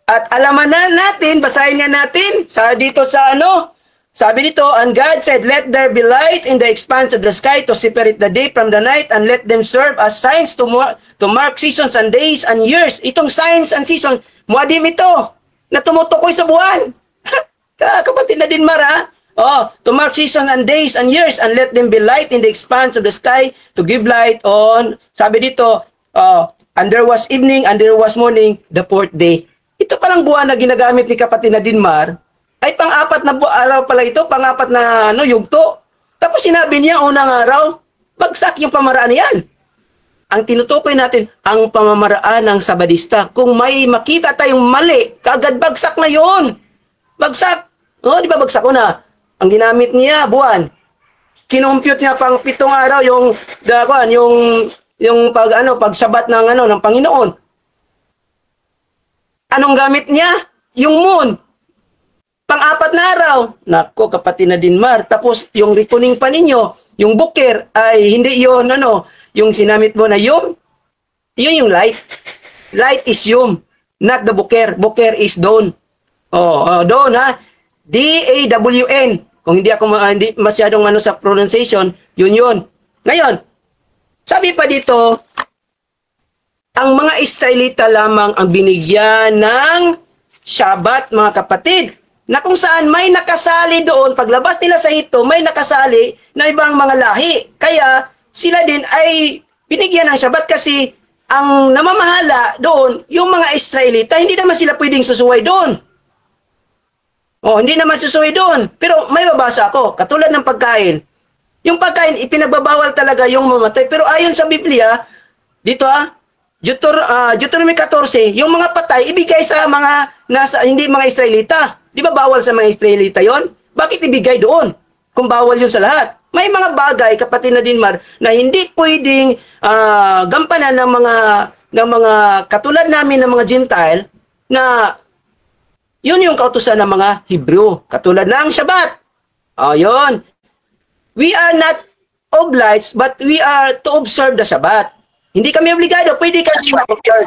At alaman na natin, basahin nga natin sa dito sa ano, sabi dito, and God said, let there be light in the expanse of the sky to separate the day from the night, and let them serve as signs to mark seasons and days and years. Itong signs and season, muadim ito, na tumutukoy sa buwan. Kapatid na din Mara, to mark seasons and days and years, and let them be light in the expanse of the sky to give light on, sabi dito, and there was evening and there was morning, the fourth day. Ito palang buwan na ginagamit ni kapatid na Dinmar, ay pang-apat na araw pala ito, pang-apat na yugto. Tapos sinabi niya, unang araw, bagsak yung pamaraan niyan. Ang tinutukoy natin, ang pamamaraan ng Sabadista. Kung may makita tayong mali, kagad bagsak na yon. Bagsak. Di ba bagsak ko na? Ang ginamit niya, buwan. Kinompute niya pang 7 araw yung pagsabat ng Panginoon. Anong gamit niya? Yung moon. Pang-apat na araw. Nako, kapatid na Dinmar. Tapos, yung reckoning pa ninyo, yung buker, ay hindi yun, yung sinamit mo na yun yung light. Light is yum, not the buker. Buker is dawn. Dawn, ha? D-A-W-N. Kung hindi ako hindi masyadong sa pronunciation, yun. Ngayon, sabi pa dito, ang mga Israelita lamang ang binigyan ng Shabbat, mga kapatid, na kung saan may nakasali doon, paglabas nila sa hito, may nakasali na ibang mga lahi. Kaya sila din ay binigyan ng Shabbat kasi ang namamahala doon, yung mga Israelita, hindi naman sila pwedeng susuway doon. Hindi naman susuway doon. Pero may babasa ako, katulad ng pagkain. Yung pagkain, ipinagbabawal talaga yung mamatay. Pero ayon sa Biblia, dito Deuteronomy 14, yung mga patay, ibigay sa mga hindi mga Israelita. Di ba bawal sa mga Israelita yon? Bakit ibigay doon? Kung bawal yun sa lahat. May mga bagay, kapatid na Dinmar, na hindi pwedeng gampanan ng mga katulad namin ng mga Gentile, na yun yung kautusan ng mga Hebrew. Katulad ng Shabbat. Yun. We are not obliged, but we are to observe the Shabbat. Hindi kami obligado, pwede kami mag-observe.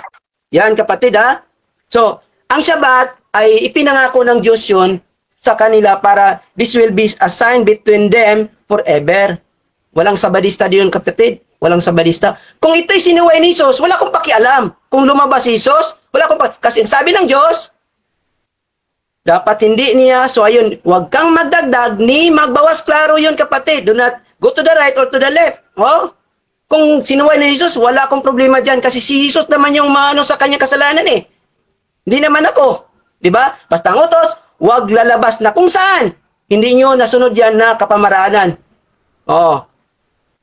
Yan, kapatid, ha? So, ang Shabbat ay ipinangako ng Diyos yun sa kanila para this will be a sign between them forever. Walang Sabadista diyon, kapatid. Walang Sabadista. Kung ito'y sinuway ni Jesus, wala akong pakialam. Kung lumabas si Jesus, wala akong pakialam. Kasi sabi ng Diyos, dapat hindi niya. So, ayun, huwag kang magdagdag ni magbawas. Klaro yun, kapatid. Do not go to the right or to the left. Kung sinuway ni Jesus, wala akong problema dyan. Kasi si Jesus naman yung sa kanyang kasalanan eh. Hindi naman ako. Diba? Basta ang utos, huwag lalabas na kung saan. Hindi nyo nasunod yan na kapamaraanan.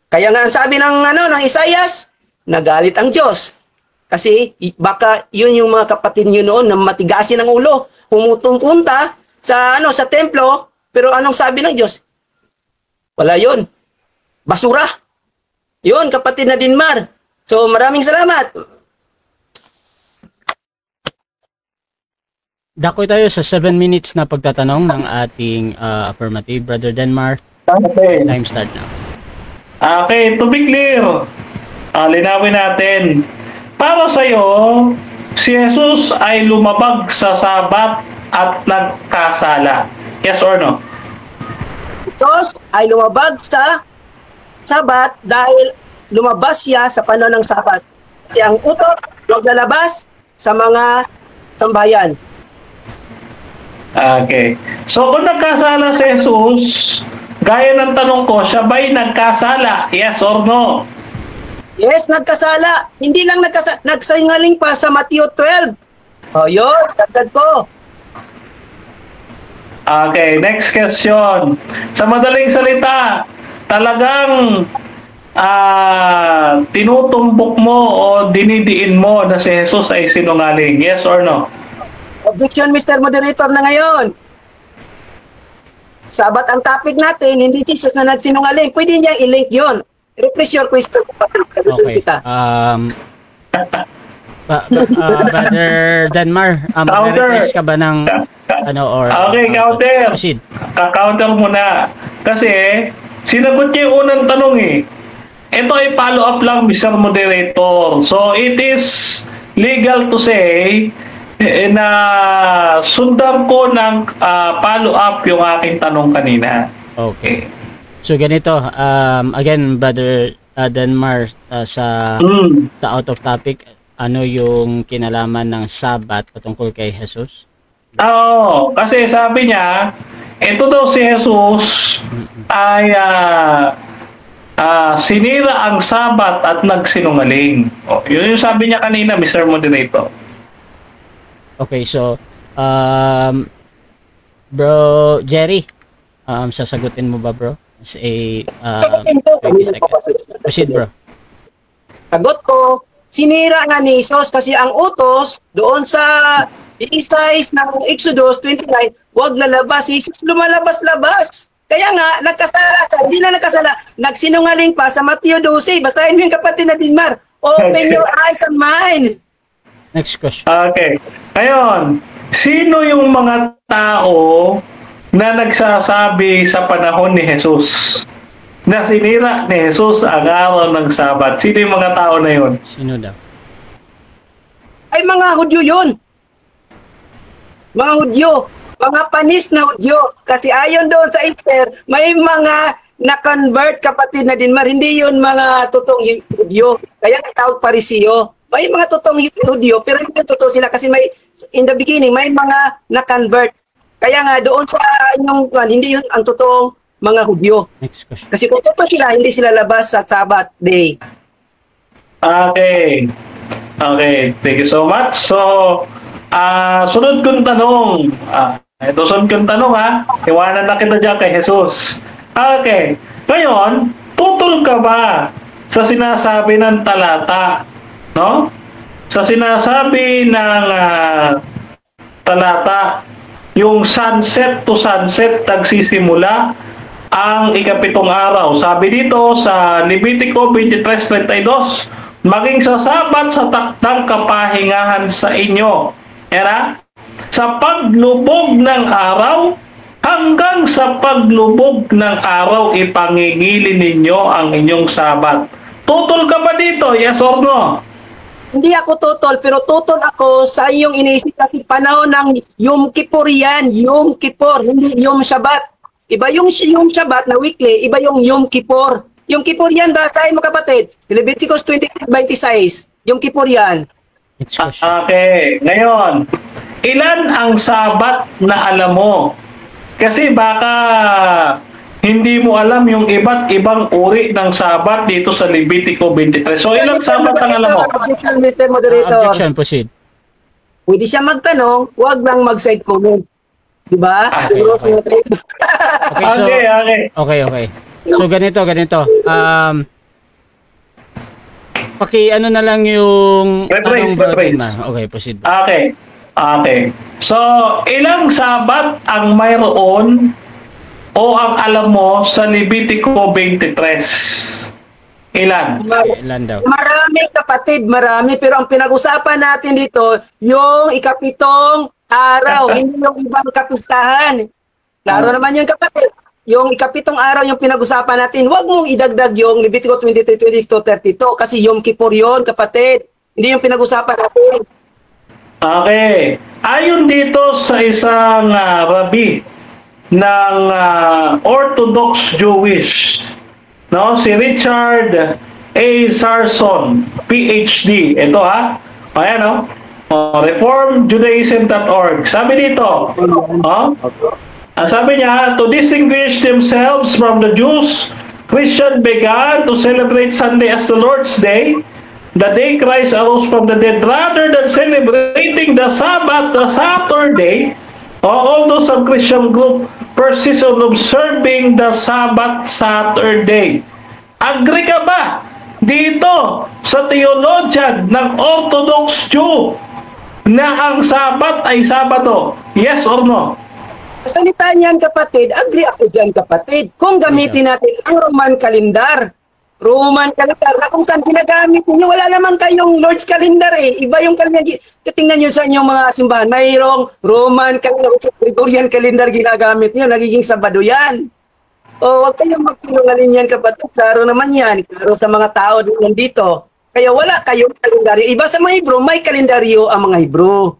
Kaya nga ang sabi ng Isaias, nagalit ang Diyos. Kasi baka yun yung mga kapatid nyo noon na matigasin ang ulo. Pumupunta sa templo, pero anong sabi ng Diyos? Wala yun. Basura. Yun, kapatid na Dinmar. So, maraming salamat. Dakoy tayo sa 7 minutes na pagtatanong ng ating affirmative, Brother Denmar. Okay. Time start now. Okay, to be clear, linawin natin. Para sa'yo, si Jesus ay lumabag sa Sabat at nagkasala. Yes or no? Jesus ay lumabag sa Sabat dahil lumabas siya sa panahon ng Sabat. Kasi ang utos, huwag lalabas sa mga sambayan. Okay. So kung nagkasala si Jesus, gaya ng tanong ko, siya ba'y nagkasala? Yes or no? Yes, nagkasala. Hindi lang nagkasala, nagsingaling pa sa Matthew 12. Yun, dagdag ko. Okay, next question. Sa madaling salita, talagang tinutumbok mo o dinidiin mo na si Jesus ay sinungaling? Yes or no? Objection, Mr. Moderator, na ngayon. Sabat ang topic natin, hindi Jesus na nagsinungaling. Pwede niyang i-link yun. Refresh your question. Okay. Brother Denmar, refresh ka ba ng Okay, counter. Proceed. Ka-counter muna. Kasi, sinagot niya yung unang tanong eh. Ito ay follow-up lang, Mr. Moderator. So, it is legal to say, na sundan ko ng follow-up yung aking tanong kanina. Okay. So ganito, again, Brother Denmar, sa out of topic, ano yung kinalaman ng Sabat patungkol kay Jesus? Oo, kasi sabi niya, ito daw si Jesus ay sinira ang Sabat at nagsinungaling. Yun yung sabi niya kanina, Mr. Moderator. Okay, so Bro Jerry, sasagutin mo ba, bro? As a 20 seconds. Proceed, bro. Sagot ko, sinira nga ni Jesus kasi ang utos doon sa Isaiah ng Exodus 29, wag lalabas. Si Jesus lumalabas-labas. Kaya nga, nagkasala. Hindi na nagkasala. Nagsinungaling pa sa Mateo 12. Basahin mo yung kapatid na Dinmar. Open your eyes and mind. Next question. Okay. Ngayon, sino yung mga tao na nagsasabi sa panahon ni Jesus na sinira ni Jesus ang araw ng Sabat? Sino yung mga tao na yun? Sino daw? Ay, mga Hudyo yun. Mga Hudyo. Mga panis na Hudyo. Kasi ayon doon sa Esther, may mga na-convert kapatid na Dinmar. Hindi yun mga totoong Hudyo. Kaya natawag Parisiyo. May mga totoong Hudyo, pero hindi totoo sila kasi may, in the beginning, may mga na-convert. Kaya nga doon sa inyong, hindi yun ang totoong mga Hudyo. Next question. Kasi kung totoo sila, hindi sila labas sa Sabat day. Okay. Okay. Thank you so much. So, sunod kong tanong. Ito sunod kong tanong ha. Iwanan na kita dyan kay Jesus. Okay. Ngayon, tutol ka ba sa sinasabi ng talata? No? Sa sinasabi ng talata, yung sunset to sunset nagsisimula ang ikapitong araw. Sabi dito sa Levitico 23:32, maging sa Sabat sa takdang kapahingahan sa inyo. Era? Sa paglubog ng araw, hanggang sa paglubog ng araw, ipangingilin ninyo ang inyong Sabat. Tutol ka ba dito? Yes or no? Hindi ako tutol, pero tutol ako sa iyong iniisip kasi panahon ng Yom Kippur yan. Yom Kippur, hindi Yom Shabbat. Iba yung Shabbat na weekly, iba yung Yom Kippur. Yom Kippur yan, basahin mo kapatid. Leviticus 23:26. Yom Kippur yan. Next question. Okay. Ngayon, ilan ang Sabat na alam mo? Kasi baka hindi mo alam yung iba't ibang uri ng Sabat dito sa Levitico 23. So, ilang Sabat ang alam mo? Objection, Mr. Moderator. Objection, proceed. Pwede siya magtanong, huwag lang mag-side comment. Diba? Okay, Siguro okay. Okay, so, okay. So, ganito. Ano na lang yung Reference. Okay, proceed. Okay. So, ilang Sabat ang mayroon o ang alam mo sa Levitico 23? Ilan? Ilan daw? Marami kapatid, marami. Pero ang pinag-usapan natin dito, yung ikapitong araw, hindi yung ibang kapistahan. Klaro naman yung kapatid. Yung ikapitong araw yung pinag-usapan natin, huwag mong idagdag yung Levitico 23:22-32 kasi Yom Kippur yun, kapatid. Hindi yung pinag-usapan natin. Okay. Ayon dito sa isang rabi ng Orthodox Jewish, no, si Richard A. Sarson, PhD. Ito ha. Ayan no. reformjudaism.org. Sabi dito, sabi niya, to distinguish themselves from the Jews, Christians began to celebrate Sunday as the Lord's Day, the day Christ arose from the dead, rather than celebrating the Sabbath, the Saturday. Although some Christian group persist on observing the Sabbath Saturday. Agree ka ba dito sa theologian ng Orthodox Jew na ang Sabbath ay Sabado? Yes or no? Salita niyan kapatid, agree ako dyan kapatid. Kung gamitin natin ang Roman calendar na kung saan ginagamit niyo, wala naman kayong Lord's calendar eh. Iba yung calendar. Tingnan niyo sa inyong mga simbahan, mayroong Roman calendar, Gregorian calendar ginagamit niyo, nagiging Sabado yan. O wag kayong magtinungaling yan kapatid. Klaro naman yan, klaro sa mga tao dito. Kaya wala kayong kalendaryo. Iba sa mga Hebrew, may kalendaryo ang mga Hebrew.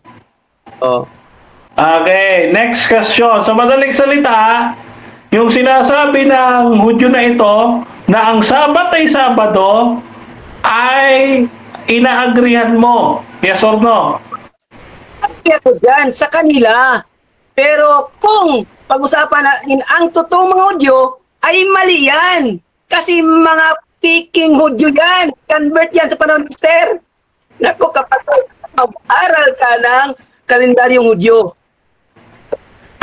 Oh. Okay, next question. Sa madaling salita, yung sinasabi ng Hudyo na ito na ang Sabat ay Sabado ay inaagrihan mo. Yes or no? Kaya ko dyan, sa kanila. Pero kung pag-usapan natin ang totoong mga Hudyo, ay mali yan. Kasi mga piking Hudyo yan. Convert yan sa panahon ni Esther. Naku, kapatid, mag-aral ka ng kalendaryong Hudyo.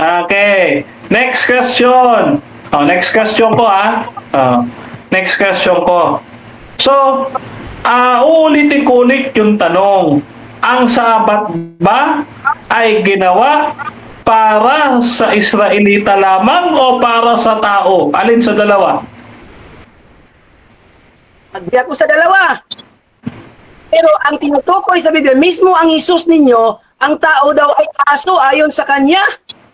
Okay. Next question. Next question ko next question ko. So, uulitin ko ulit yung tanong. Ang Sabat ba ay ginawa para sa Israelita lamang o para sa tao? Alin sa dalawa? Agdi ako sa dalawa. Pero ang tinutukoy sa Biblia, mismo ang Hesus ninyo, ang tao daw ay aso ayon sa kanya.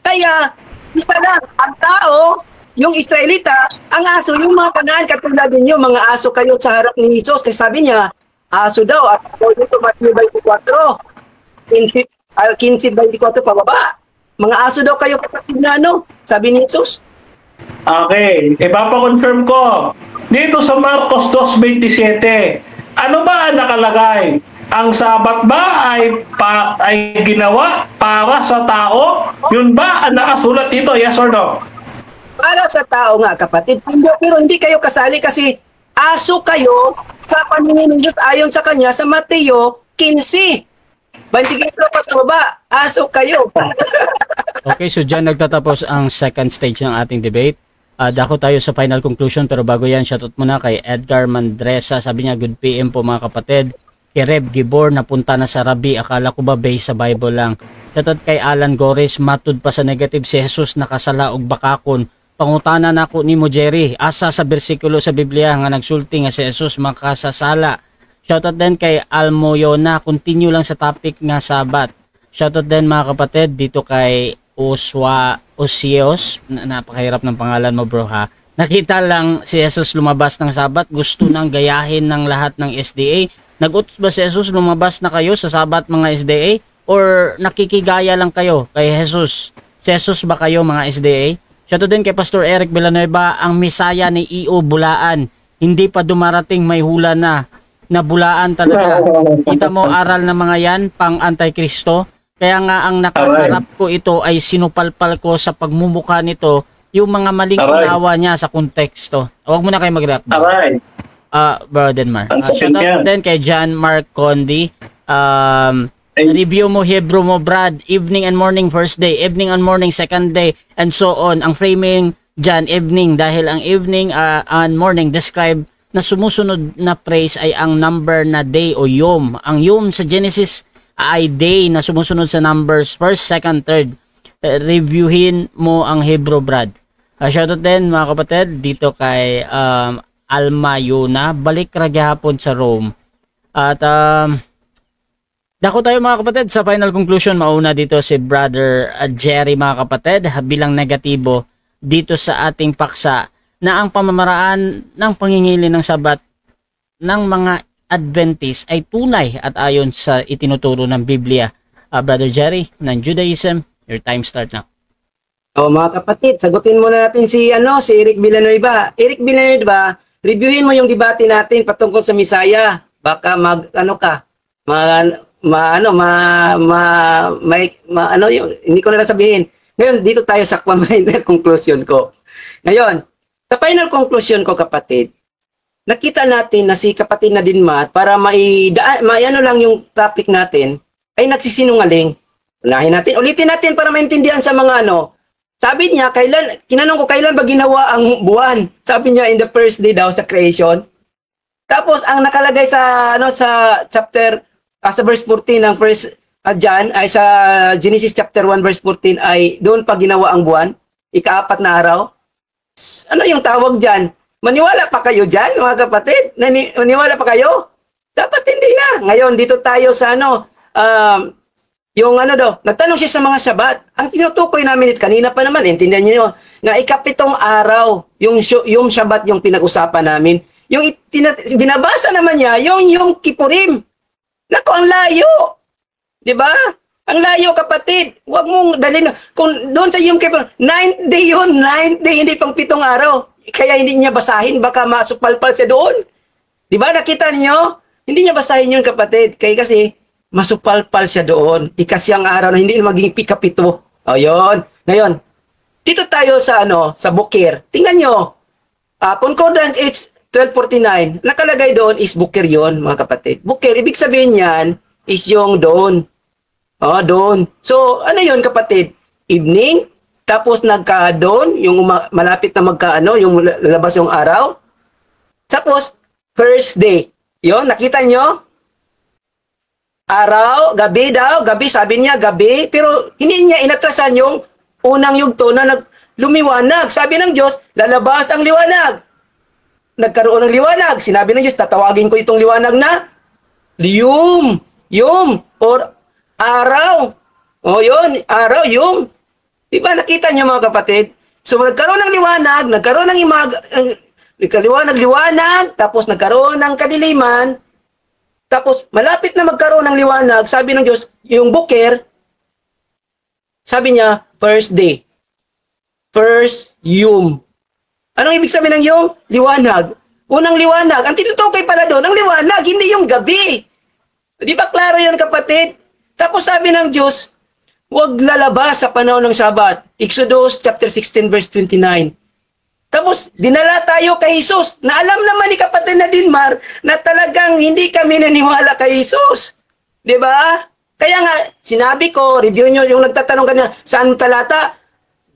Kaya, isa lang, ang tao, yung Israelita, ang aso, yung mga Kanaan, katulad ninyo, mga aso kayo sa harap ni Hesus. Kasi sabi niya, aso daw, at according to Matthew 24, 15:24 pababa. Mga aso daw kayo kapatid na sabi ni Hesus. Okay, ipapakonfirm ko. Dito sa Marcos 2:27, ano ba ang nakalagay? Ang Sabat ba ay ginawa para sa tao? Yun ba ang nakasulat dito? Yes or no? Para sa tao nga, kapatid. Pero hindi kayo kasali kasi aso kayo sa paningin ng Diyos ayon sa kanya sa Mateo 15. 24 pa, aso kayo. Okay, so dyan nagtatapos ang second stage ng ating debate. Dako tayo sa final conclusion, pero bago yan, shoutout muna kay Edgar Mandresa. Sabi niya, good PM po mga kapatid. Kay Reb Gibor, napunta na sa Rabi, akala ko ba based sa Bible lang. Shoutout kay Alan Gores, matud pa sa negative si Jesus nakasala og bakakon. Pangutana na ko ni mo Jerry, asa sa bersikulo sa Biblia nga nagsulti nga si Jesus makasasala. Shoutout din kay Almoyona, continue lang sa topic nga Sabat. Shoutout din mga kapatid dito kay Osios, napakahirap ng pangalan mo bro ha. Nakita lang si Jesus lumabas ng Sabat, gusto nang gayahin ng lahat ng SDA. Nag-utos ba si Jesus lumabas na kayo sa Sabat mga SDA? Or nakikigaya lang kayo kay Jesus? Si Jesus ba kayo mga SDA? Shoutout din kay Pastor Eric Villanueva, ang Misaya ni E.O. Bulaan. Hindi pa dumarating, may hula na Bulaan talaga. Kita mo aral ng mga yan, pang Antikristo. Kaya nga ang nakaharap ko ito ay sinupalpal ko sa pagmumukha nito yung mga maling unawa niya sa konteksto. Huwag mo na kayo mag-react. Bro Denmar. Shoutout din kay John Mark Condi. Review mo Hebrew mo Brad, evening and morning first day, evening and morning second day, and so on. Ang framing dyan, evening, dahil ang evening and morning describe na sumusunod na phrase ay ang number na day o yom. Ang yom sa Genesis ay day na sumusunod sa numbers, first, second, third. Reviewin mo ang Hebrew Brad. Shoutout din mga kapatid dito kay Alma Yuna, balik ra gyapon sa Rome. At dako tayo mga kapatid sa final conclusion. Mauna dito si Brother Jerry mga kapatid bilang negatibo dito sa ating paksa na ang pamamaraan ng pangingili ng Sabat ng mga Adventist ay tunay at ayon sa itinuturo ng Biblia. Brother Jerry ng Judaism, your time start now. Mga kapatid, sagutin muna natin si Eric Villanueva. Eric Villanueva, reviewin mo yung debate natin patungkol sa Misaya. Baka hindi ko na sabihin. Ngayon, dito tayo sa final conclusion ko. Ngayon, sa final conclusion ko kapatid, nakita natin na si kapatid na Dinmat para maano lang yung topic natin ay nagsisinungaling. Ulitin natin para maintindihan sa mga Sabi niya, kinanong ko kailan ba ginawa ang buwan? Sabi niya in the first day daw sa creation. Tapos ang nakalagay sa sa chapter sa verse 14 ng first John ay sa Genesis chapter 1 verse 14 ay doon pa ginawa ang buwan, ika-4 na araw. Ano yung tawag diyan? Maniwala pa kayo diyan, mga kapatid? Maniwala pa kayo? Dapat hindi na. Ngayon dito tayo sa nagtanong siya sa mga Sabat. Ang tinutukoy namin kanina pa naman, intindihan niyo nga ikapitong araw, yung Sabat yung pinag-usapan namin. Yung binabasa naman niya, yung Kipurim. Nako, ang layo. 'Di ba? Ang layo, kapatid. Huwag mong dalhin. Kung doon sa Yom Kippur, 9th day yun. 9th day, hindi pang 7 araw. Kaya hindi niya basahin, baka masupalpal siya doon. Di ba, nakita niyo? Hindi niya basahin yun, kapatid. Kaya kasi, masupalpal siya doon. Ikasyang araw na hindi maging pikapito. O, yun. Ngayon, dito tayo sa, sa Bukir. Tingnan nyo. Concordant H 1249, nakalagay doon is Bukir yun, mga kapatid. Bukir, ibig sabihin yan, is yung dawn. Dawn. So, ano yun, kapatid? Evening, tapos nagka-dawn, yung malapit na yung lalabas yung araw. Tapos, first day. Yun, nakita nyo? Araw, gabi daw, gabi, sabi niya, gabi. Pero, hindi niya inatrasan yung unang yugto na lumiwanag. Sabi ng Diyos, lalabas ang liwanag. Nagkaroon ng liwanag. Sinabi ng Diyos, tatawagin ko itong liwanag na Yum, or araw. O yun, araw, Yum. Diba nakita niyo, mga kapatid? So nagkaroon ng liwanag, nagkaroon ng liwanag, tapos nagkaroon ng kadiliman, tapos malapit na magkaroon ng liwanag, sabi ng Diyos, yung Bukir, sabi niya, first day. First Yum. Anong ibig sabihin ng Yum? Liwanag. Unang liwanag. Ang tinutukoy pala doon, ang liwanag, hindi yung gabi. Di ba klaro yun, kapatid? Tapos sabi ng Diyos, huwag lalabas sa panahon ng Sabat. Exodus chapter 16 verse 29. Tapos dinala tayo kay Jesus. Na alam naman ni kapatid na Dinmar na talagang hindi kami naniwala kay Jesus. Di ba? Kaya nga, sinabi ko, review nyo yung nagtatanong kanina, saan talata?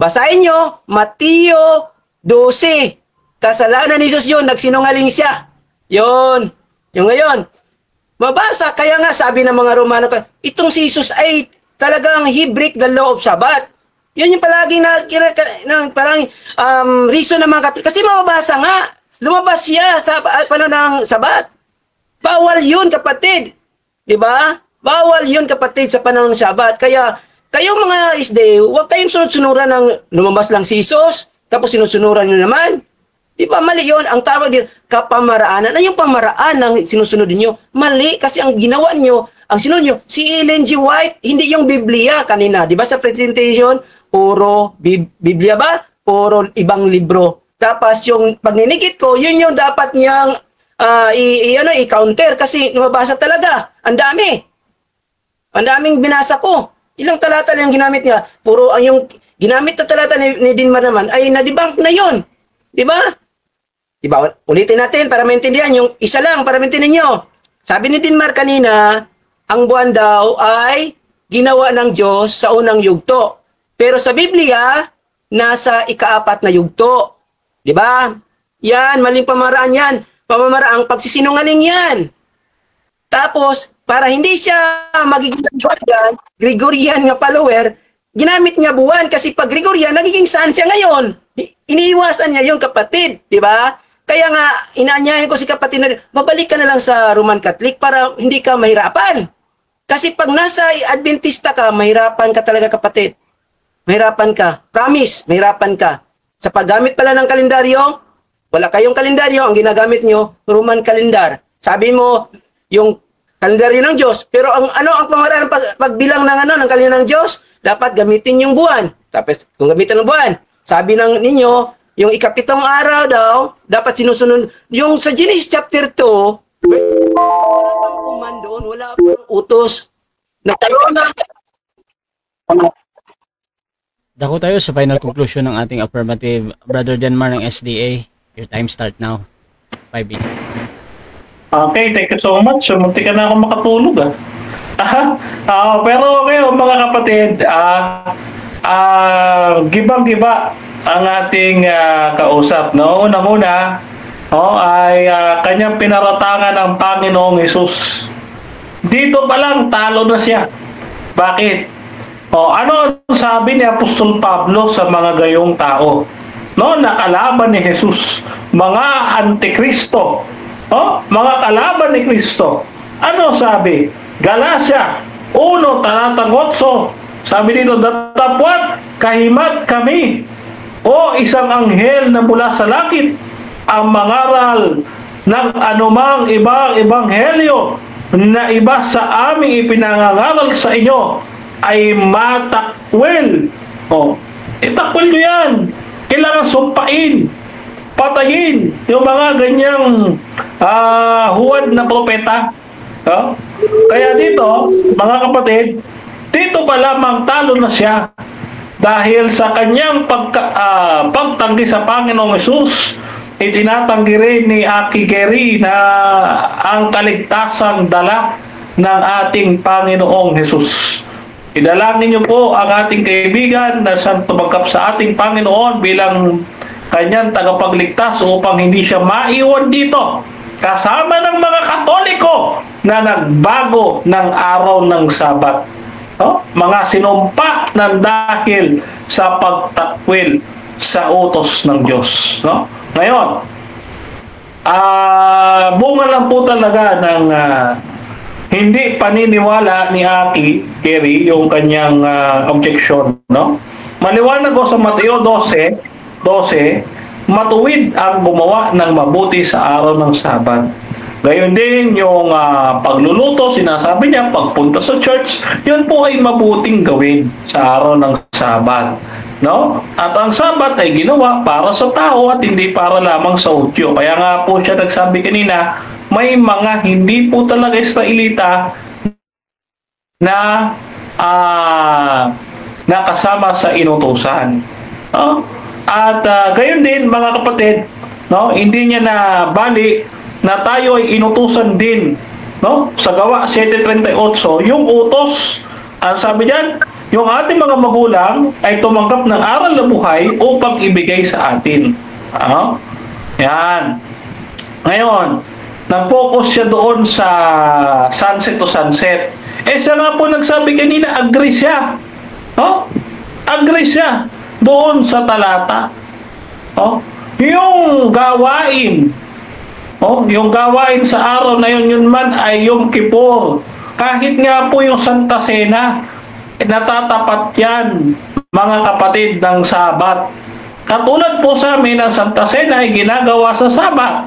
Basahin nyo, Mateo 12. Kasalanan ni Jesus yun, nagsinungaling siya. Yun. Yung ngayon, mabasa, kaya nga sabi ng mga Romano, itong si Jesus ay talagang he break the law of Sabbath. Yun yung palagi parang reason ng mga Katoliko. Kasi mababasa nga, lumabas siya sa panahon ng Sabbath. Bawal yun, kapatid. Diba? Bawal yun, kapatid, sa panahon ng Sabbath. Kaya, kayong mga isde, huwag kayong sunod-sunuran ng lumabas lang si Jesus, tapos sinusunuran nyo naman. Diba, mali yun. Ang tawag din, kapamaraanan. Ano yung pamaraan ng sinusunod niyo? Mali, kasi ang ginawa niyo, ang sinunod niyo, si Ellen G. White, hindi yung Biblia kanina. Diba sa presentation, puro Biblia ba? Puro ibang libro. Tapos yung pagninikit ko, yun yung dapat niyang i-counter kasi lumabasa talaga. Ang dami. Ang daming binasa ko. Ilang talata lang ginamit niya. Puro ang yung ginamit na talata ni Dinmar naman ay na-debunk na yun. Diba? Diba? Ulitin natin para maintindihan yung isa lang para maintindihan nyo. Sabi ni Dinmar kanina, ang buwan daw ay ginawa ng Diyos sa unang yugto. Pero sa Biblia, nasa ika-4 na yugto. Diba? Yan, maling pamaraan yan. Pamamaraang pagsisinungaling yan. Tapos, para hindi siya magiging Gregorian nga follower, ginamit niya buwan kasi pag Gregorian, nagiging saan siya ngayon? Iniiwasan niya yung kapatid, di ba? Kaya nga, inaanyahin ko si kapatid na, mabalik ka na lang sa Roman Catholic para hindi ka mahirapan. Kasi pag nasa Adventista ka, mahirapan ka talaga, kapatid. Mahirapan ka. Promise, mahirapan ka. Sa paggamit pala ng kalendaryo, wala kayong kalendaryo, ang ginagamit nyo, Roman calendar. Sabi mo, yung kalendaryo ng Diyos, pero ang pamaraan pagbilang ng kalendaryo ng Diyos, dapat gamitin yung buwan. Tapos, kung gamitin ng buwan, sabi ng ninyo, yung ikapitong araw daw, dapat sinusunod. Yung sa Genesis chapter 2, wala pang kumandoon, wala pang utos. Nagkaroon na. Dako tayo sa final conclusion ng ating affirmative. Brother Denmar ng SDA, your time start now. 5 minutes. Okay, thank you so much. Munti ka na ako makatulog pero okay, mga kapatid, gibang-giba ang ating kausap. No? Unang-una, ay kanyang pinaratangan ng Panginoong Hesus. Dito pa lang, talo na siya. Bakit? Ano sabi ni Apostol Pablo sa mga gayong tao? No, nakalaban ni Hesus, mga antikristo. Mga kalaban ni Kristo. Ano sabi? Galacia 1, talatang 8. Sabi dito, datapwat kahimat kami o isang anghel na mula sa langit ang mangaral ng anumang ibang ebanghelyo na iba sa aming ipinangangaral sa inyo ay matakwil. Itakwil nyo yan. Kailangan sumpain, patayin yung mga ganyang huwad na propeta. Kaya dito, mga kapatid, dito pa lamang talo na siya dahil sa kanyang pagtanggi sa Panginoong Hesus. Itinatanggi rin ni Aki Geri na ang kaligtasang dala ng ating Panginoong Hesus. Idalangin niyo po ang ating kaibigan na siyang tumanggap sa ating Panginoon bilang kanyang tagapagligtas upang hindi siya maiwan dito kasama ng mga Katoliko na nagbago ng araw ng Sabat. Mga sinumpa ng dahil sa pagtakwil sa utos ng Diyos. Ngayon, bunga lang po talaga ng hindi paniniwala ni Aki Geri yung kanyang objection. Maliwanag ko sa Mateo 12, matuwid ang gumawa ng mabuti sa araw ng Sabat. Gayon din yung pagluluto, sinasabi niya, pagpunta sa church, yun po ay mabuting gawin sa araw ng Sabat. At ang Sabat ay ginawa para sa tao at hindi para lamang sa udyo. Kaya nga po siya nagsabi kanina, may mga hindi po talaga Israelita na nakasama sa inutusan. At gayon din mga kapatid, hindi niya na bali na tayo ay inutusan din. Sa Gawa 7:38, yung utos, ang sabi diyan, yung ating mga magulang ay tumanggap ng aral na buhay upang ibigay sa atin. Yan. Ngayon, nag-focus siya doon sa sunset to sunset. Siya nga po nagsabi kanina, agree siya. Agree siya doon sa talata. Yung gawain, yung gawain sa araw na yun man ay Yom Kippur. Kahit nga po yung Santa Cena, natatapat yan, mga kapatid, ng Sabat. Katulad po sa amin, ang Santa Cena ay ginagawa sa Sabat.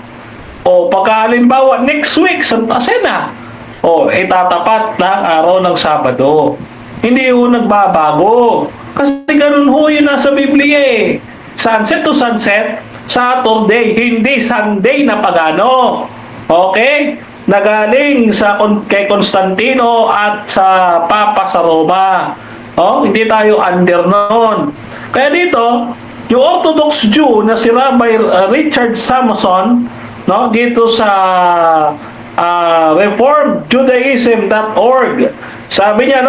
Pagkahalimbawa, next week, Santa Cena, itatapat ng araw ng Sabado. Hindi ho nagbabago. Kasi ganun ho yun nasa Biblia eh. Sunset to sunset, Saturday, hindi Sunday na pagano. Okay? Nagaling kay Constantino at sa Papa sa Roma. Hindi tayo under noon. Kaya dito, yung Orthodox Jew na si Rabbi Richard Samson, dito sa reformedjudaism.org, sabi niya,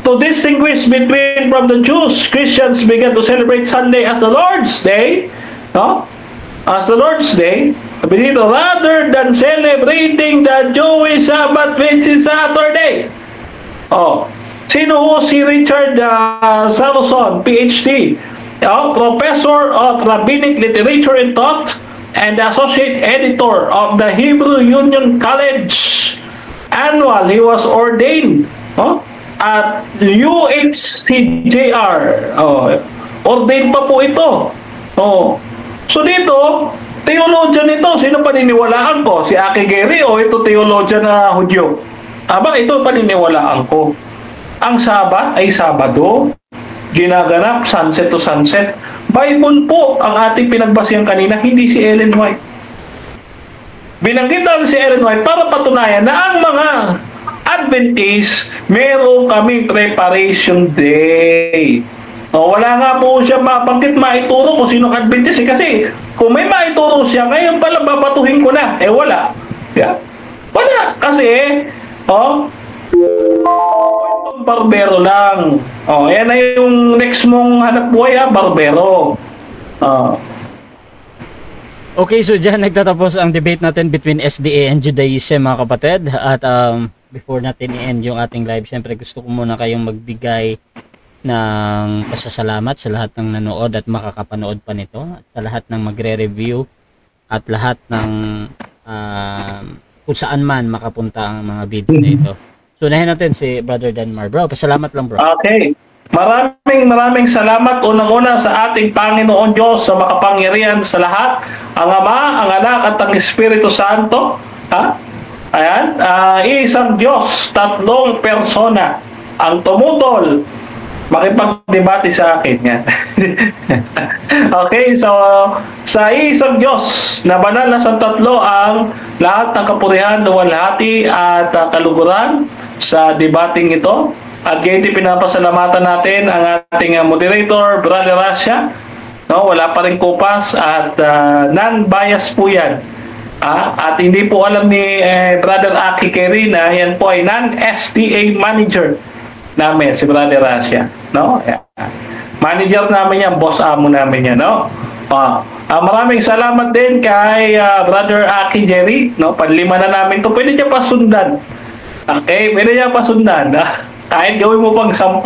to distinguish between from the Jews, Christians began to celebrate Sunday as the Lord's Day, as the Lord's Day, sabi dito, rather than celebrating the Jewish Sabbath, which is Saturday. Sino ho si Richard Samson, PhD, Professor of Rabbinic Literature and Thought, and Associate Editor of the Hebrew Union College Annual. He was ordained at UHCJR. Ordained pa po ito. So dito, theologian ito. Sino paniniwalaan ko? Si Aki Geri o ito theologian na Hudyo? Ito paniniwalaan ko. Ang Sabat ay Sabado. Ginaganap sunset to sunset. Bible po ang ating pinagbasihan kanina, hindi si Ellen White. Binanggit natin si Ellen White para patunayan na ang mga Adventist, meron kaming preparation day. Wala nga po siya mabanggit, maituro kung sino Adventist kasi kung may maituro siya, ngayon pala babatuhin ko na. Wala. Wala. Kasi, barbero lang. Yan na yung next mong hanap buhay, barbero. Okay, so dyan nagtatapos ang debate natin between SDA and Judaism, mga kapatid. At before natin i-end yung ating live, syempre gusto ko muna kayong magbigay ng pasasalamat sa lahat ng nanood at makakapanood pa nito, at sa lahat ng magre-review at lahat ng kung saan man makapunta ang mga video na ito. So, unahin natin si Brother Denmar. Bro, pasalamat lang, bro. Okay. Maraming salamat unang-una sa ating Panginoon Diyos sa makapangyarihan sa lahat. Ang Ama, ang Anak at ang Espiritu Santo. Ayan. Isang Diyos, tatlong persona. ang tumutol, makipagdebate sa akin yan. Okay, so sa isang Diyos na banal na sa tatlo ang lahat ng kapurihan, luwalhati at kaluguran sa debating ito. At gayon pinapasalamatan natin ang ating moderator, Brother Rasha. No, wala pa rin kupas at non-bias po yan. At hindi po alam ni Brother Aki Kerry na yan po ay non-STA manager namin, si Brother Rasha. No? Yeah. Manager namin yan, boss amo namin yan. No? Maraming salamat din kay Brother Aki Jerry. No? Panlima na namin to. Pwede niya pasundan. Okay? Pwede niya pasundan. Kahit gawin mo pang 10.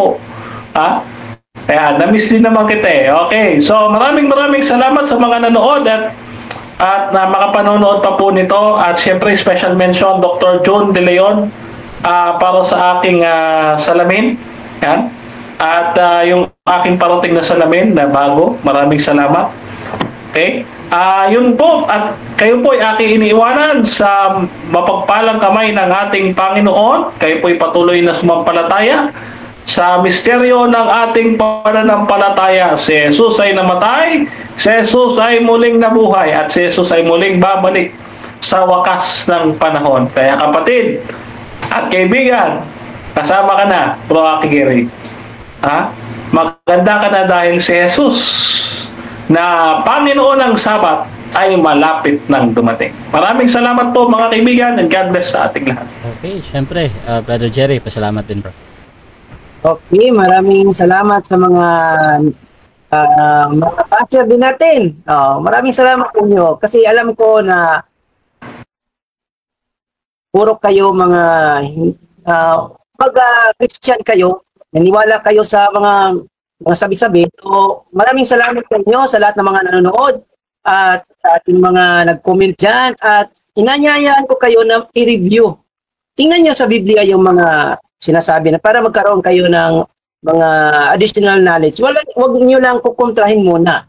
Kaya na-miss din naman kita eh. Okay, so maraming salamat sa mga nanood at na makapanonood pa po nito. At syempre special mention Dr. John De Leon para sa aking salamin. Yan. At yung aking parating na salamin na bago. Maraming salamat. Okay. Yun po, at kayo po ay aking iniiwanan sa mapagpalang kamay ng ating Panginoon. Kayo po ay patuloy na sumampalataya sa misteryo ng ating pananampalataya. Si Jesus ay namatay, si Jesus ay muling nabuhay, at si Jesus ay muling babalik sa wakas ng panahon. Kaya kapatid at kaibigan, kasama ka na, Bro Aki Gary. Maganda ka na dahil si Jesus na Panginoon ng Sabat ay malapit nang dumating. Maraming salamat po mga kaibigan, and God bless sa ating lahat. Okay, syempre, Brother Jerry, pasalamat din bro. Okay, maraming salamat sa mga pastor din natin. Maraming salamat po nyo kasi alam ko na puro kayo mga Christian kayo, naniwala kayo sa mga sabi-sabi. So, maraming salamat sa inyo sa lahat ng mga nanonood at sa ating mga nag-comment dyan, at inanyayaan ko kayo na i-review. Tingnan nyo sa Biblia yung mga sinasabi na para magkaroon kayo ng mga additional knowledge. Huwag nyo lang kukontrahin muna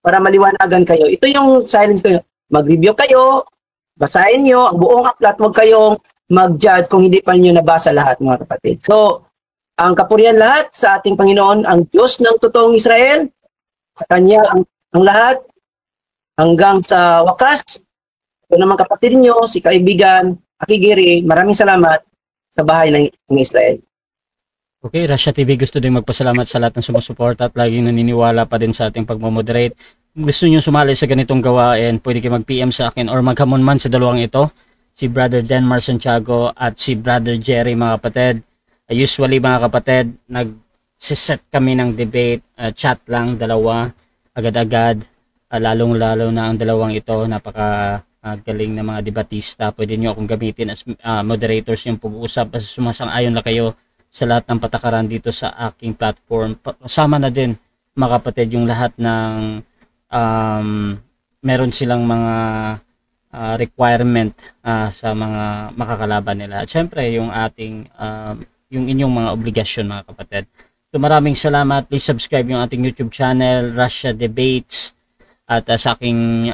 para maliwanagan kayo. Ito yung silence kayo. Mag-review kayo, basahin nyo ang buong aklat, huwag kayong mag-judge kung hindi pa nyo nabasa lahat, mga kapatid. So, ang kapurihan lahat sa ating Panginoon, ang Diyos ng totoong Israel, sa Kanya ang lahat, hanggang sa wakas. Ito naman kapatid nyo, si kaibigan, Aki Giri, maraming salamat sa bahay ng Israel. Okay, Rasha TV gusto din magpasalamat sa lahat ng sumusuporta at laging naniniwala pa din sa ating pagmamoderate. Kung gusto nyo sumali sa ganitong gawain, pwede kayo mag-PM sa akin or mag-hamon man sa dalawang ito, si Brother Denmar Santiago at si Brother Jerry, mga kapatid. Usually mga kapatid, nag-set kami ng debate, chat lang, dalawa, agad-agad, lalong-lalo na ang dalawang ito, napaka-galing na mga debatista. Pwede nyo akong gamitin as moderators yung pag-uusap, kasi sumasang-ayon na kayo sa lahat ng patakaran dito sa aking platform. Kasama na din mga kapatid yung lahat ng meron silang mga requirement sa mga makakalaban nila. At syempre yung ating yung inyong mga obligasyon, mga kapatid. So maraming salamat. Please subscribe yung ating YouTube channel, Russia Debates, at sa aking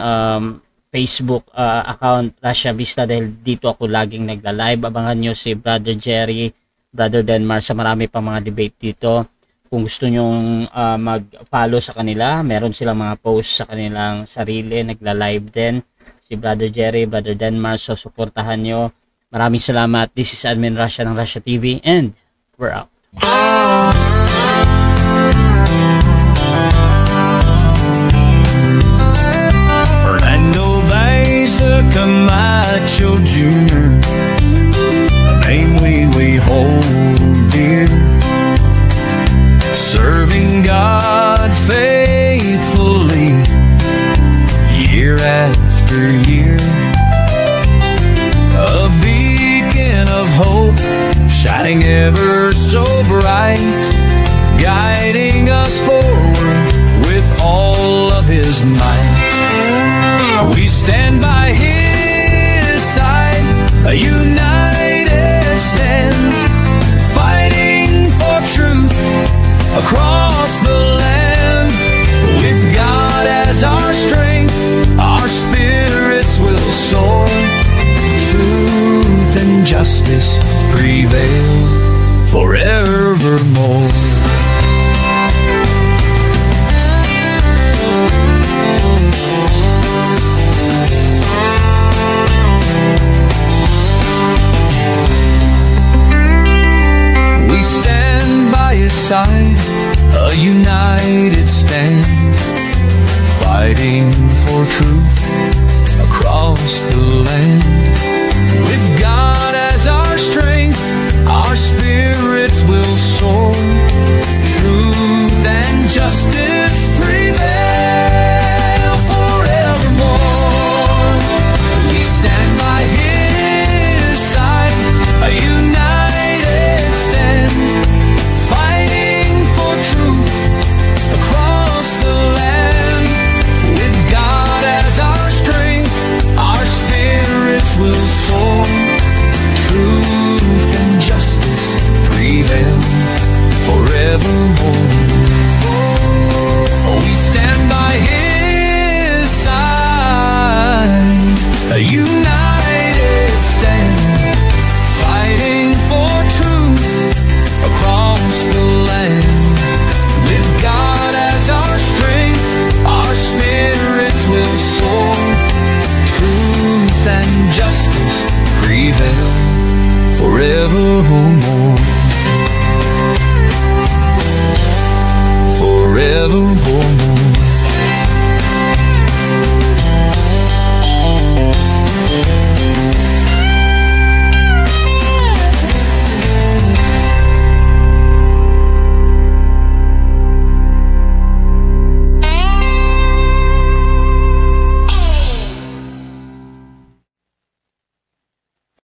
Facebook account, Russia Vista, dahil dito ako laging nagla-live. Abangan nyo si Brother Jerry, Brother Denmar sa marami pang mga debate dito. Kung gusto nyong mag-follow sa kanila, meron silang mga posts sa kanilang sarili, nagla-live din. Si Brother Jerry, Brother Denmar, so suportahan nyo. Maraming salamat. This is Admin Russia ng Russia TV, and we're out. Fernando Baeza Camacho Jr., a name we hold dear, serving God faithfully year after year. A beacon of hope, shining ever so bright, guiding us forward with all of His might. We stand by His side, a united stand, fighting for truth across the land. With God as our strength, our spirits will soar. Truth and justice prevail forevermore. We stand by his side, a united stand, fighting for truth across the land. With God as our strength, our spirits will soar. Truth and justice prevail forevermore. We stand by his side, a united stand, fighting for truth across the land. With God as our strength, our spirits will soar. Truth and justice prevail forevermore. We stand by his side, a united stand, fighting for truth across the land. With God as our strength, our spirits will soar. Truth and justice prevail forevermore.